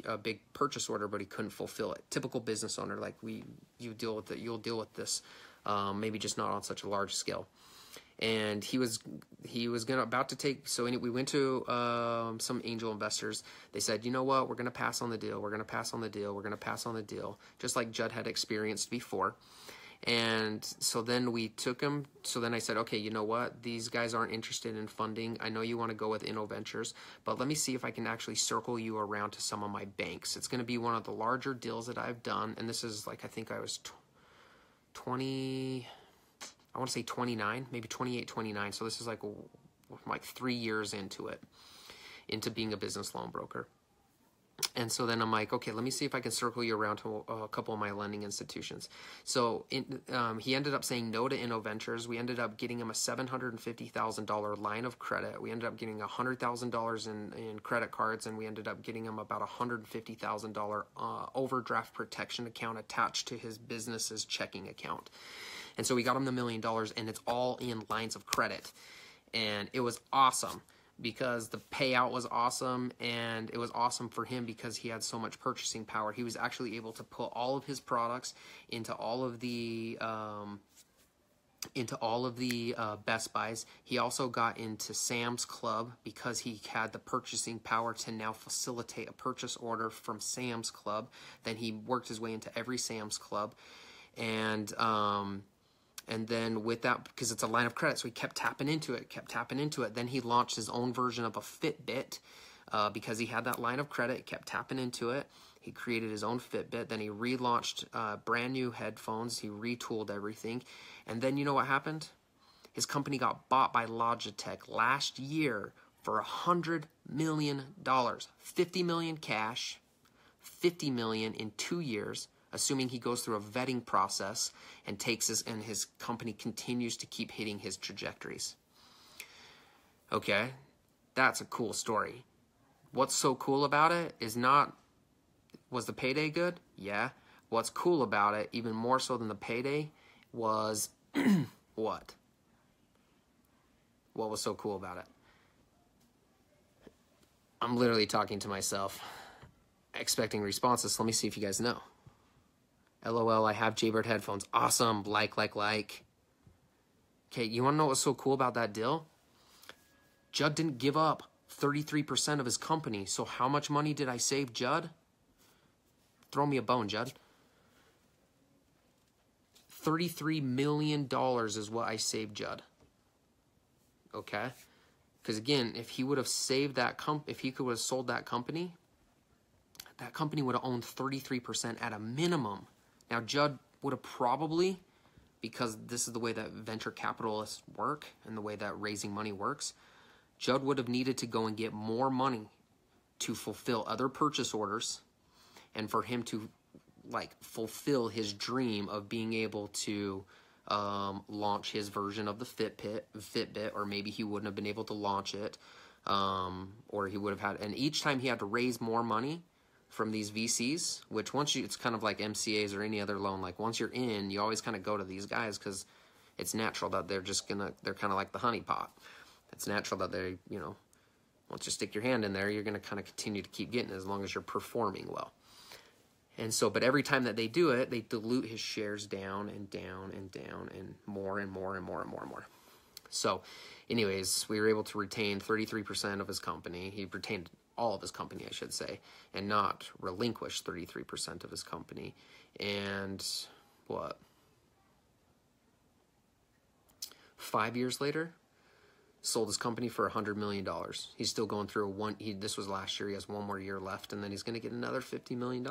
a big purchase order, but he couldn't fulfill it. Typical business owner, like you deal with it, you'll deal with this, maybe just not on such a large scale. And he was about to take, so we went to some angel investors. They said, you know what, we're going to pass on the deal. We're going to pass on the deal. We're going to pass on the deal, just like Judd had experienced before. And so then we took him. So then I said, okay, you know what, these guys aren't interested in funding. I know you want to go with InnoVentures, but let me see if I can actually circle you around to some of my banks. It's going to be one of the larger deals that I've done. And this is like, I think I was 20... I want to say 29, maybe 28, 29. So this is like 3 years into being a business loan broker. And so then I'm like, okay, let me see if I can circle you around to a couple of my lending institutions. So he ended up saying no to InnoVentures. We ended up getting him a $750,000 line of credit. We ended up getting $100,000 in credit cards, and we ended up getting him about $150,000 overdraft protection account attached to his business's checking account. And so we got him the $1 million, and it's all in lines of credit. And it was awesome because the payout was awesome, and it was awesome for him because he had so much purchasing power. He was actually able to put all of his products into all of the Best Buys. He also got into Sam's Club because he had the purchasing power to now facilitate a purchase order from Sam's Club. Then he worked his way into every Sam's Club. And then with that, because it's a line of credit, so he kept tapping into it. Then he launched his own version of a Fitbit because he had that line of credit, kept tapping into it. He created his own Fitbit. Then he relaunched brand new headphones. He retooled everything. And then you know what happened? His company got bought by Logitech last year for $100 million. $50 million cash, $50 million in 2 years. Assuming he goes through a vetting process and his company continues to keep hitting his trajectories. Okay, that's a cool story. What's so cool about it is was the payday good? Yeah. What's cool about it, even more so than the payday, was what? What was so cool about it? I'm literally talking to myself, expecting responses. Let me see if you guys know. LOL, I have Jaybird headphones. Awesome. Like. Okay, you want to know what's so cool about that deal? Judd didn't give up 33% of his company. So how much money did I save Judd? Throw me a bone, Judd. $33 million is what I saved Judd. Okay? Because again, if he would have saved that if he could have sold that company would have owned 33% at a minimum. Now, Judd would have probably, because this is the way that venture capitalists work and the way that raising money works, Judd would have needed to go and get more money to fulfill other purchase orders and for him to fulfill his dream of being able to launch his version of the Fitbit, or maybe he wouldn't have been able to launch it, or he would have had, and each time he had to raise more money from these VCs, which it's kind of like MCAs or any other loan. Like once you're in, you always kind of go to these guys because it's natural that they're kind of like the honeypot. It's natural that they, once you stick your hand in there, you're going to kind of continue to keep getting it as long as you're performing well. And so, but every time that they do it, they dilute his shares down and down and down and more and more and more and more and more. So anyways, we were able to retain 33% of his company. He retained all of his company, I should say, and not relinquish 33% of his company. And 5 years later, sold his company for $100 million. He's still going through this was last year. He has one more year left, and then he's going to get another $50 million.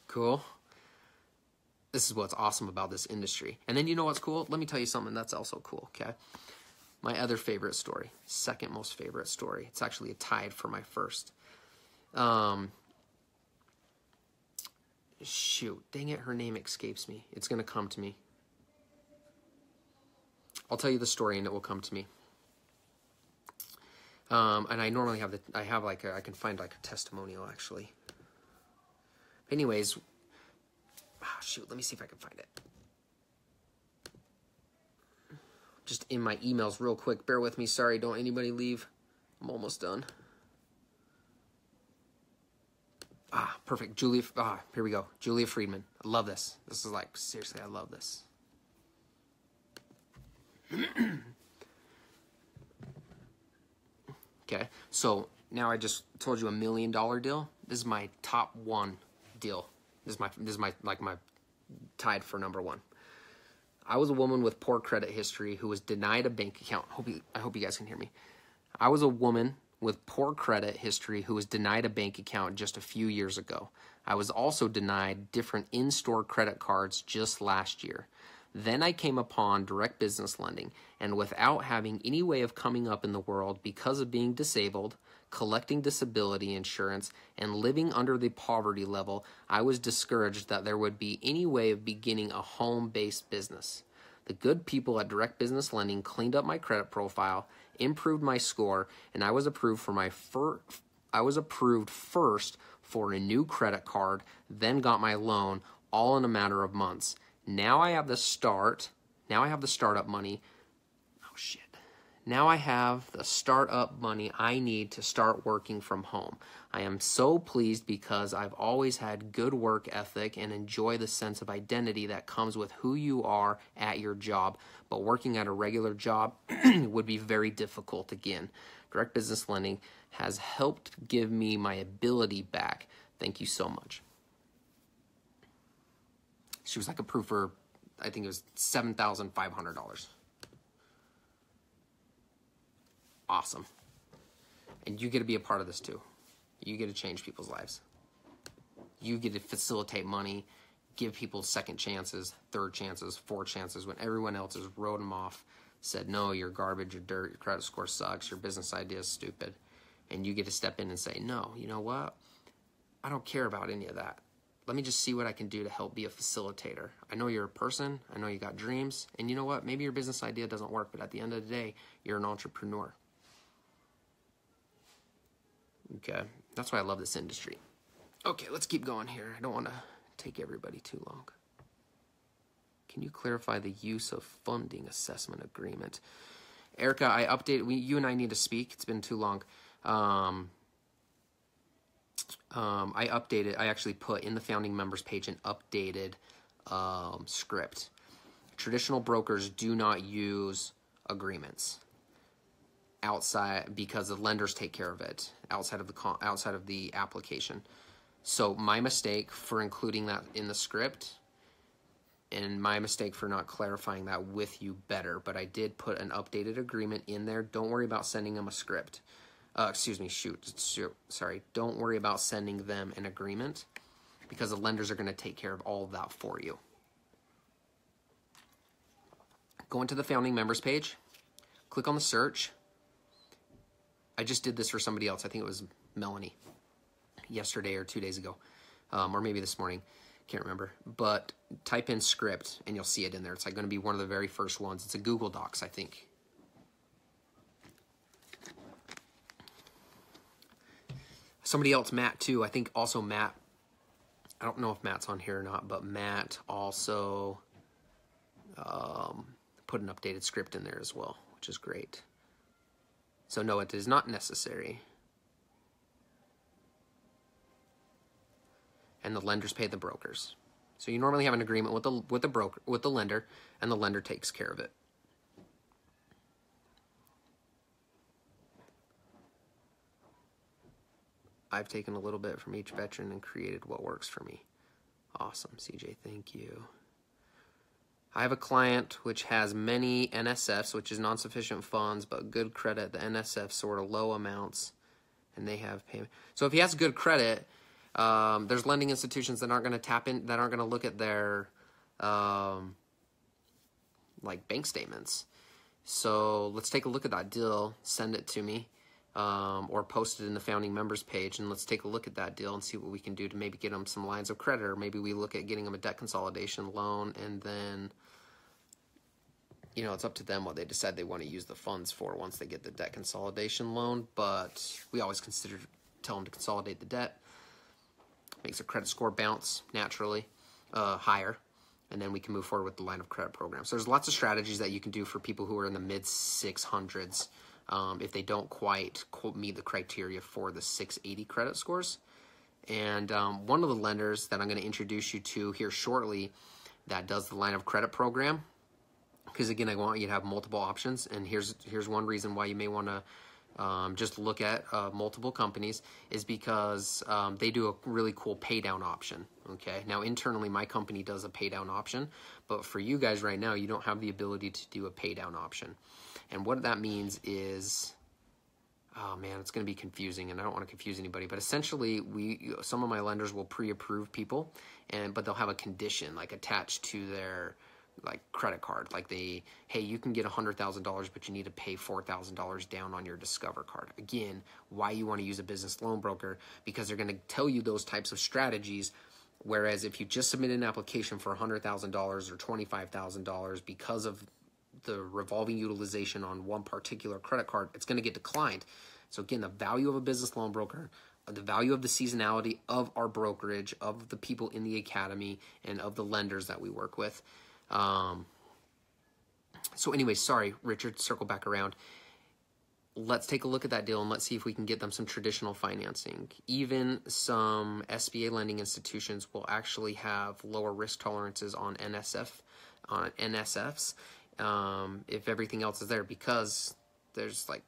Cool. This is what's awesome about this industry. And then you know what's cool? Let me tell you something that's also cool, okay? My other favorite story, second most favorite story. It's actually tied for my first. Shoot, dang it, her name escapes me. It's going to come to me. I'll tell you the story and it will come to me. And I normally have I can find like a testimonial actually. Anyways, shoot, let me see if I can find it. Just in my emails real quick. Bear with me. Sorry, don't anybody leave. I'm almost done. Perfect. Julia, here we go. Julia Friedman. I love this. This is like, seriously, I love this. Okay, so now I just told you $1 million deal. This is my top one deal. This is my tied for number one. I was a woman with poor credit history who was denied a bank account. I hope you guys can hear me. I was a woman with poor credit history who was denied a bank account just a few years ago. I was also denied different in-store credit cards just last year. Then I came upon direct business lending, and without having any way of coming up in the world because of being disabled, collecting disability insurance, and living under the poverty level, I was discouraged that there would be any way of beginning a home-based business. The good people at Direct Business Lending cleaned up my credit profile, improved my score, and I was approved first for a new credit card, then got my loan, all in a matter of months. Now I have the startup money. Oh shit. Now I have the startup money I need to start working from home. I am so pleased because I've always had good work ethic and enjoy the sense of identity that comes with who you are at your job. But working at a regular job would be very difficult again. Direct Business Lending has helped give me my ability back. Thank you so much. She was like approved for, I think it was $7,500. Awesome. And you get to be a part of this too. You get to change people's lives. You get to facilitate money, give people second chances, third chances, fourth chances when everyone else has wrote them off, said, no, you're garbage, you're dirt, your credit score sucks, your business idea is stupid. And you get to step in and say, no, you know what? I don't care about any of that. Let me just see what I can do to help be a facilitator. I know you're a person. I know you got dreams. And you know what? Maybe your business idea doesn't work, but at the end of the day, you're an entrepreneur. Okay, that's why I love this industry. Okay, let's keep going here. I don't want to take everybody too long. Can you clarify the use of funding assessment agreement? Erica, I updated. You and I need to speak. It's been too long. I updated. I actually put in the founding members page an updated script. Traditional brokers do not use agreements outside because the lenders take care of it outside of the application. So my mistake for including that in the script, and my mistake for not clarifying that with you better, but I did put an updated agreement in there. Don't worry about sending them a script. Don't worry about sending them an agreement because the lenders are going to take care of all of that for you. Go into the founding members page, click on the search. I just did this for somebody else. I think it was Melanie yesterday or 2 days ago, or maybe this morning. Can't remember. But type in script and you'll see it in there. It's like going to be one of the very first ones. It's a Google Docs, I think. Somebody else, Matt, too. I think also Matt, I don't know if Matt's on here or not, but Matt also put an updated script in there as well, which is great. So no, it is not necessary. And the lenders pay the brokers. So you normally have an agreement with the lender, and the lender takes care of it. I've taken a little bit from each veteran and created what works for me. Awesome, CJ, thank you. I have a client which has many NSFs, which is non-sufficient funds, but good credit. The NSFs sort of low amounts, and they have payment. So if he has good credit, there's lending institutions that aren't going to tap in, that aren't going to look at their like bank statements. So let's take a look at that deal. Send it to me. Or post it in the founding members page, and let's take a look at that deal and see what we can do to maybe get them some lines of credit, or maybe we look at getting them a debt consolidation loan and then you know, it's up to them what they decide they want to use the funds for once they get the debt consolidation loan. But we always tell them to consolidate the debt. Makes their credit score bounce naturally higher, and then we can move forward with the line of credit program. So there's lots of strategies that you can do for people who are in the mid 600s if they don't quite meet the criteria for the 680 credit scores. And one of the lenders that I'm going to introduce you to here shortly that does the line of credit program, because again, I want you to have multiple options, and here's one reason why you may want to just look at multiple companies, is because they do a really cool pay down option. Okay, now internally my company does a pay down option, but for you guys right now, you don't have the ability to do a pay down option. And what that means is, oh man, it's going to be confusing, and I don't want to confuse anybody, but essentially some of my lenders will pre-approve people, but they'll have a condition like attached to their like credit card, like hey, you can get $100,000, but you need to pay $4,000 down on your Discover card. Again, why you want to use a business loan broker, because they're going to tell you those types of strategies. Whereas if you just submit an application for $100,000 or $25,000 because of the revolving utilization on one particular credit card, it's going to get declined. So again, the value of a business loan broker, the value of the seasonality of our brokerage, of the people in the academy, and of the lenders that we work with. So anyway, sorry, Richard, circle back around. Let's take a look at that deal and let's see if we can get them some traditional financing. Even some SBA lending institutions will actually have lower risk tolerances on NSFs, if everything else is there, because there's like,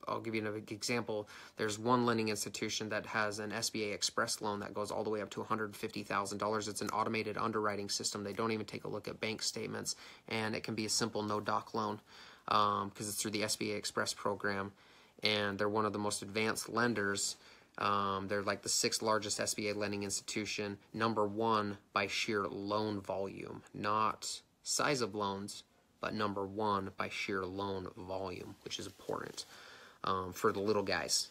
I'll give you an example. There's one lending institution that has an SBA Express loan that goes all the way up to $150,000. It's an automated underwriting system. They don't even take a look at bank statements, and it can be a simple no-doc loan because it's through the SBA Express program, and they're one of the most advanced lenders. They're like the 6th largest SBA lending institution, number 1 by sheer loan volume, not size of loans, but number 1 by sheer loan volume, which is important for the little guys,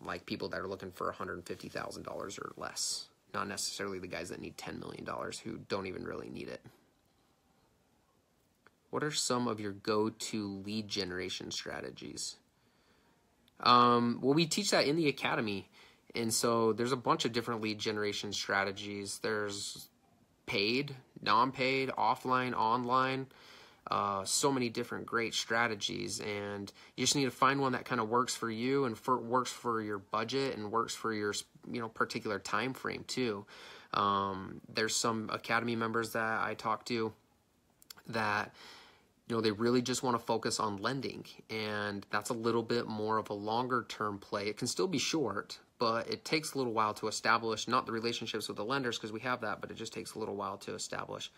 like people that are looking for $150,000 or less, not necessarily the guys that need $10 million who don't even really need it. What are some of your go-to lead generation strategies? Well, we teach that in the academy, and so there's a bunch of different lead generation strategies. There's paid, non-paid, offline, online. So many different great strategies, and you just need to find one that kind of works for you and works for your budget and works for your particular time frame too. There's some academy members that I talk to that they really just want to focus on lending, and that's a little bit more of a longer term play. It can still be short, but it takes a little while to establish, not the relationships with the lenders, because we have that, but it just takes a little while to establish.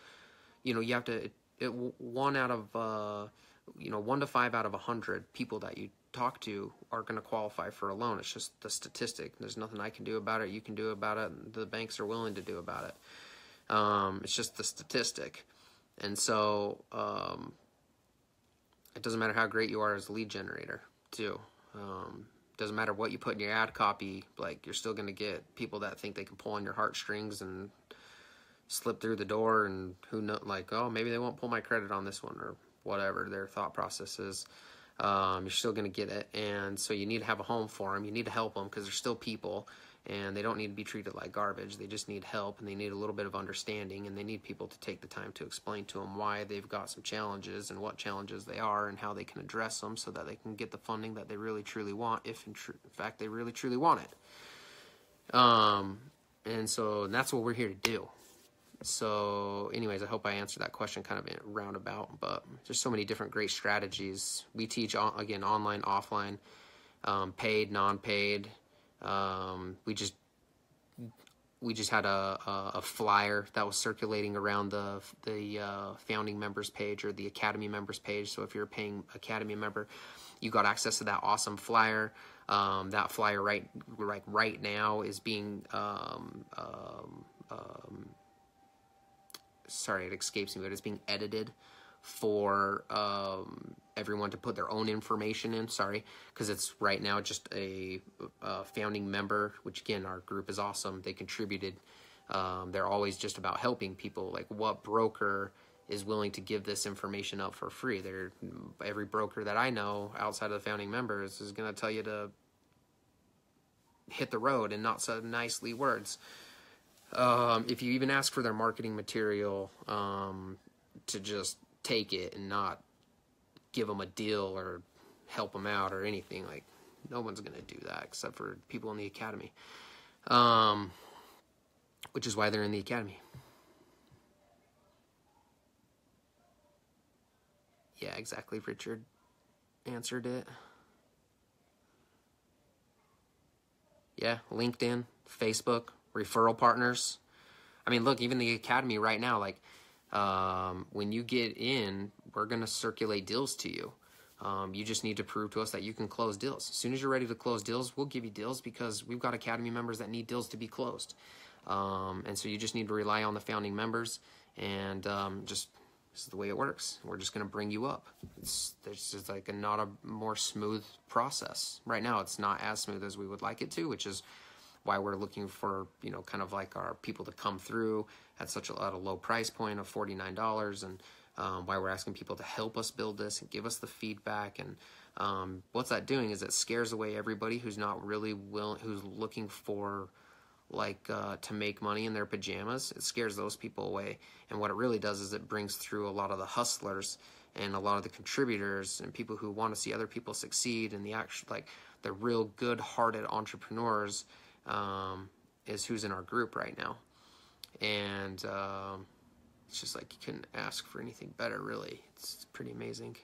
You have to, 1 to 5 out of 100 people that you talk to are going to qualify for a loan. It's just the statistic. There's nothing I can do about it. You can do about it. And the banks are willing to do about it. It's just the statistic. And so it doesn't matter how great you are as a lead generator too. Doesn't matter what you put in your ad copy, like you're still going to get people that think they can pull on your heartstrings and slip through the door, and who know, like, oh, maybe they won't pull my credit on this one, or whatever their thought process is. You're still going to get it, and so you need to have a home for them. You need to help them because they're still people, and they don't need to be treated like garbage. They just need help, and they need a little bit of understanding, and they need people to take the time to explain to them why they've got some challenges and what challenges they are and how they can address them so that they can get the funding that they really truly want, if in fact they really truly want it. And so that's what we're here to do. So anyways, I hope I answered that question kind of in a roundabout, but there's so many different great strategies. We teach, again, online, offline, paid, non-paid. We just had a flyer that was circulating around the founding members page or the academy members page. So if you're a paying academy member, you got access to that awesome flyer. That flyer right now is being sorry, it escapes me, but it's being edited for everyone to put their own information in. Sorry, because it's right now just a founding member, which again, our group is awesome. They contributed. They're always just about helping people, like what broker is willing to give this information up for free. Every broker that I know outside of the founding members is going to tell you to hit the road and not so nicely words. If you even ask for their marketing material, to just take it and not give them a deal or help them out or anything, like, no one's going to do that except for people in the academy, which is why they're in the academy. Yeah, exactly. Richard answered it. Yeah, LinkedIn, Facebook, referral partners. I mean, look, even the academy right now, like, when you get in, we're going to circulate deals to you. You just need to prove to us that you can close deals. As soon as you're ready to close deals, we'll give you deals because we've got academy members that need deals to be closed. And so you just need to rely on the founding members, and just, this is the way it works. We're just going to bring you up. There's just like not a more smooth process. Right now, it's not as smooth as we would like it to, which is why we're looking for, you know, kind of like our people to come through at such at a low price point of $49, and why we're asking people to help us build this and give us the feedback. And what's that doing is it scares away everybody who's not really willing, who's looking for, like, to make money in their pajamas. It scares those people away. And what it really does is it brings through a lot of the hustlers and a lot of the contributors and people who want to see other people succeed, and the actual, like, the real good-hearted entrepreneurs, is who's in our group right now. And it's just like you couldn't ask for anything better, really. It's pretty amazing.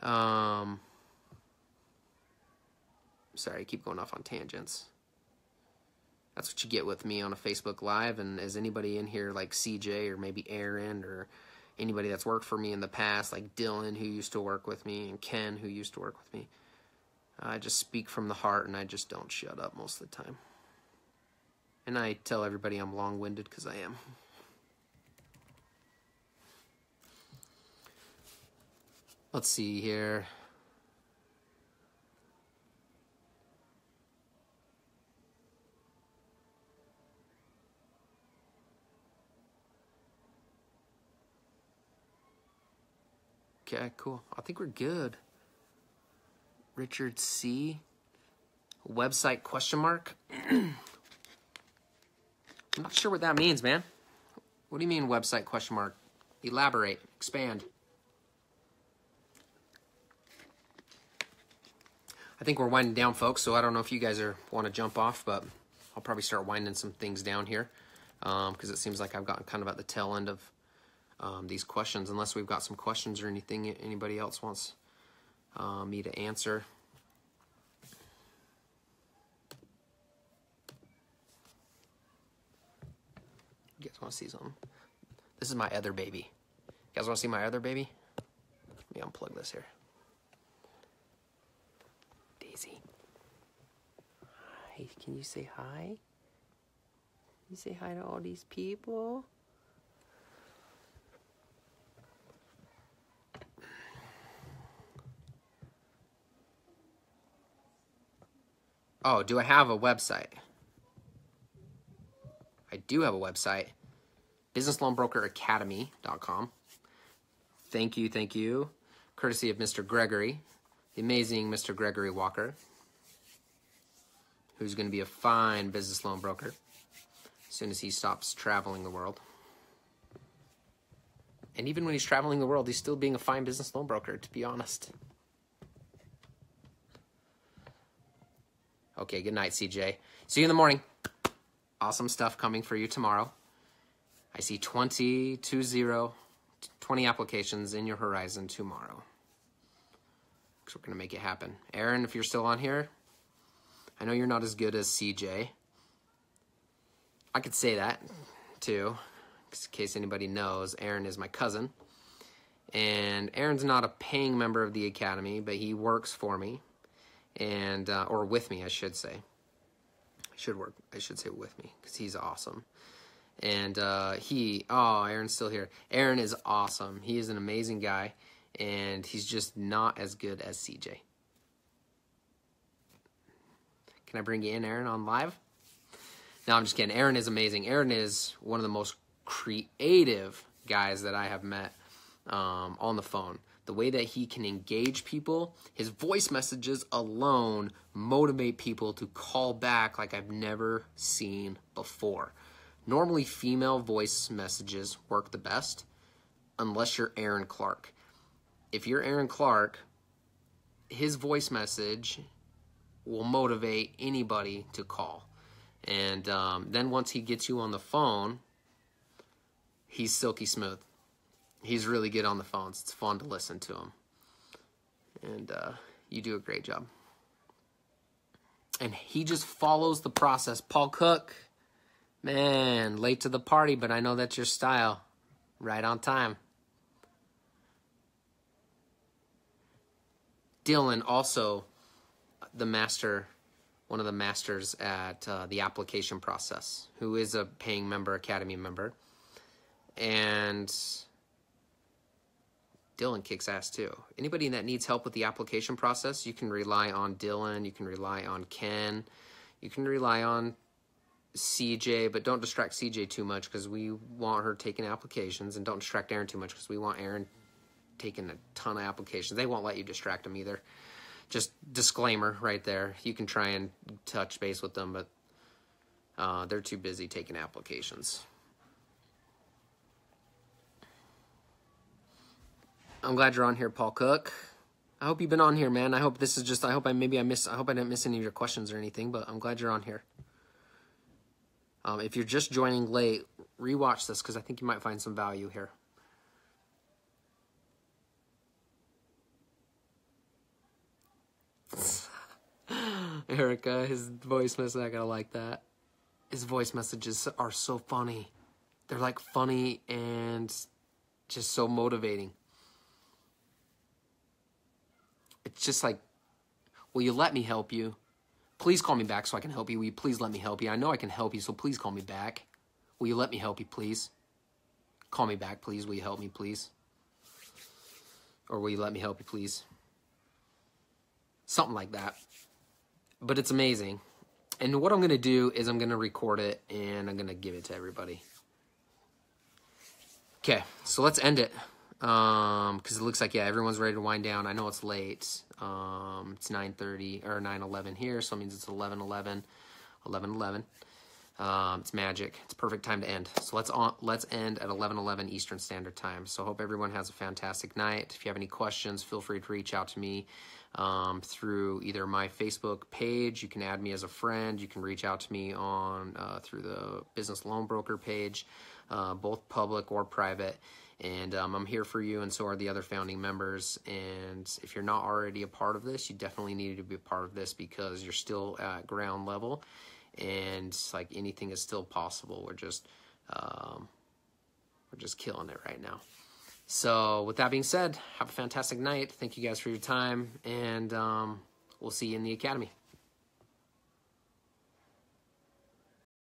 Sorry, I keep going off on tangents. That's what you get with me on a Facebook Live. And is anybody in here like CJ or maybe Aaron or anybody that's worked for me in the past, like Dylan, who used to work with me, and Ken, who used to work with me? I just speak from the heart, and I just don't shut up most of the time. And I tell everybody I'm long-winded because I am. Let's see here. Okay, cool. I think we're good. Richard C. Website question mark? I'm not sure what that means, man. What do you mean website question mark? Elaborate, expand. I think we're winding down, folks, so I don't know if you guys want to jump off, but I'll probably start winding some things down here, because it seems like I've gotten kind of at the tail end of these questions, unless we've got some questions or anything anybody else wants me to answer. You guys want to see something? This is my other baby. You guys want to see my other baby? Let me unplug this here. Daisy. Hi, can you say hi? Can you say hi to all these people? Oh, do I have a website? I do have a website, businessloanbrokeracademy.com. Thank you. Courtesy of Mr. Gregory, the amazing Mr. Gregory Walker, who's going to be a fine business loan broker as soon as he stops traveling the world. And even when he's traveling the world, he's still being a fine business loan broker, to be honest. Okay, good night, CJ. See you in the morning. Awesome stuff coming for you tomorrow. I see 20 applications in your horizon tomorrow. So we're going to make it happen. Aaron, if you're still on here, I know you're not as good as CJ. I could say that, too. In case anybody knows, Aaron is my cousin. And Aaron's not a paying member of the academy, but he works for me. And or with me, I should say. I should say with me, because he's awesome. And Aaron's still here. Aaron is awesome. He is an amazing guy, and he's just not as good as CJ. Can I bring you in, Aaron, on live? No, I'm just kidding. Aaron is amazing. Aaron is one of the most creative guys that I have met. on the phone. The way that he can engage people, his voice messages alone motivate people to call back like I've never seen before. Normally, female voice messages work the best unless you're Aaron Clark. If you're Aaron Clark, his voice message will motivate anybody to call. And then once he gets you on the phone, he's silky smooth. He's really good on the phones. It's fun to listen to him. And you do a great job. And he just follows the process. Paul Cook, man, late to the party, but I know that's your style. Right on time. Dylan, also the master, one of the masters at the application process, who is a paying member, Academy member. And Dylan kicks ass too. Anybody that needs help with the application process, you can rely on Dylan, you can rely on Ken, you can rely on CJ, but don't distract CJ too much because we want her taking applications, and don't distract Aaron too much because we want Aaron taking a ton of applications. They won't let you distract them either. Just disclaimer right there. You can try and touch base with them, but they're too busy taking applications. I'm glad you're on here, Paul Cook. I hope you've been on here, man. I hope this is just, I hope I didn't miss any of your questions or anything, but I'm glad you're on here. If you're just joining late, rewatch this because I think you might find some value here. Erica, his voice message, I gotta like that. His voice messages are so funny. They're like funny and just so motivating. It's just like, will you let me help you? Please call me back so I can help you. Will you please let me help you? I know I can help you, so please call me back. Will you let me help you, please? Call me back, please. Will you help me, please? Or will you let me help you, please? Something like that. But it's amazing. And what I'm going to do is I'm going to record it and I'm going to give it to everybody. Okay, so let's end it. Because it looks like, yeah, everyone's ready to wind down. I know it's late. It's 9:30 or 9:11 here, so it means it's 11:11. 11:11. It's magic. It's a perfect time to end. So let's end at 11:11 Eastern Standard Time. So I hope everyone has a fantastic night. If you have any questions, feel free to reach out to me through either my Facebook page. You can add me as a friend. You can reach out to me on through the Business Loan Broker page, both public or private. And I'm here for you, and so are the other founding members. And if you're not already a part of this, you definitely need to be a part of this because you're still at ground level. And like anything is still possible. We're just killing it right now. So with that being said, have a fantastic night. Thank you guys for your time, and we'll see you in the Academy.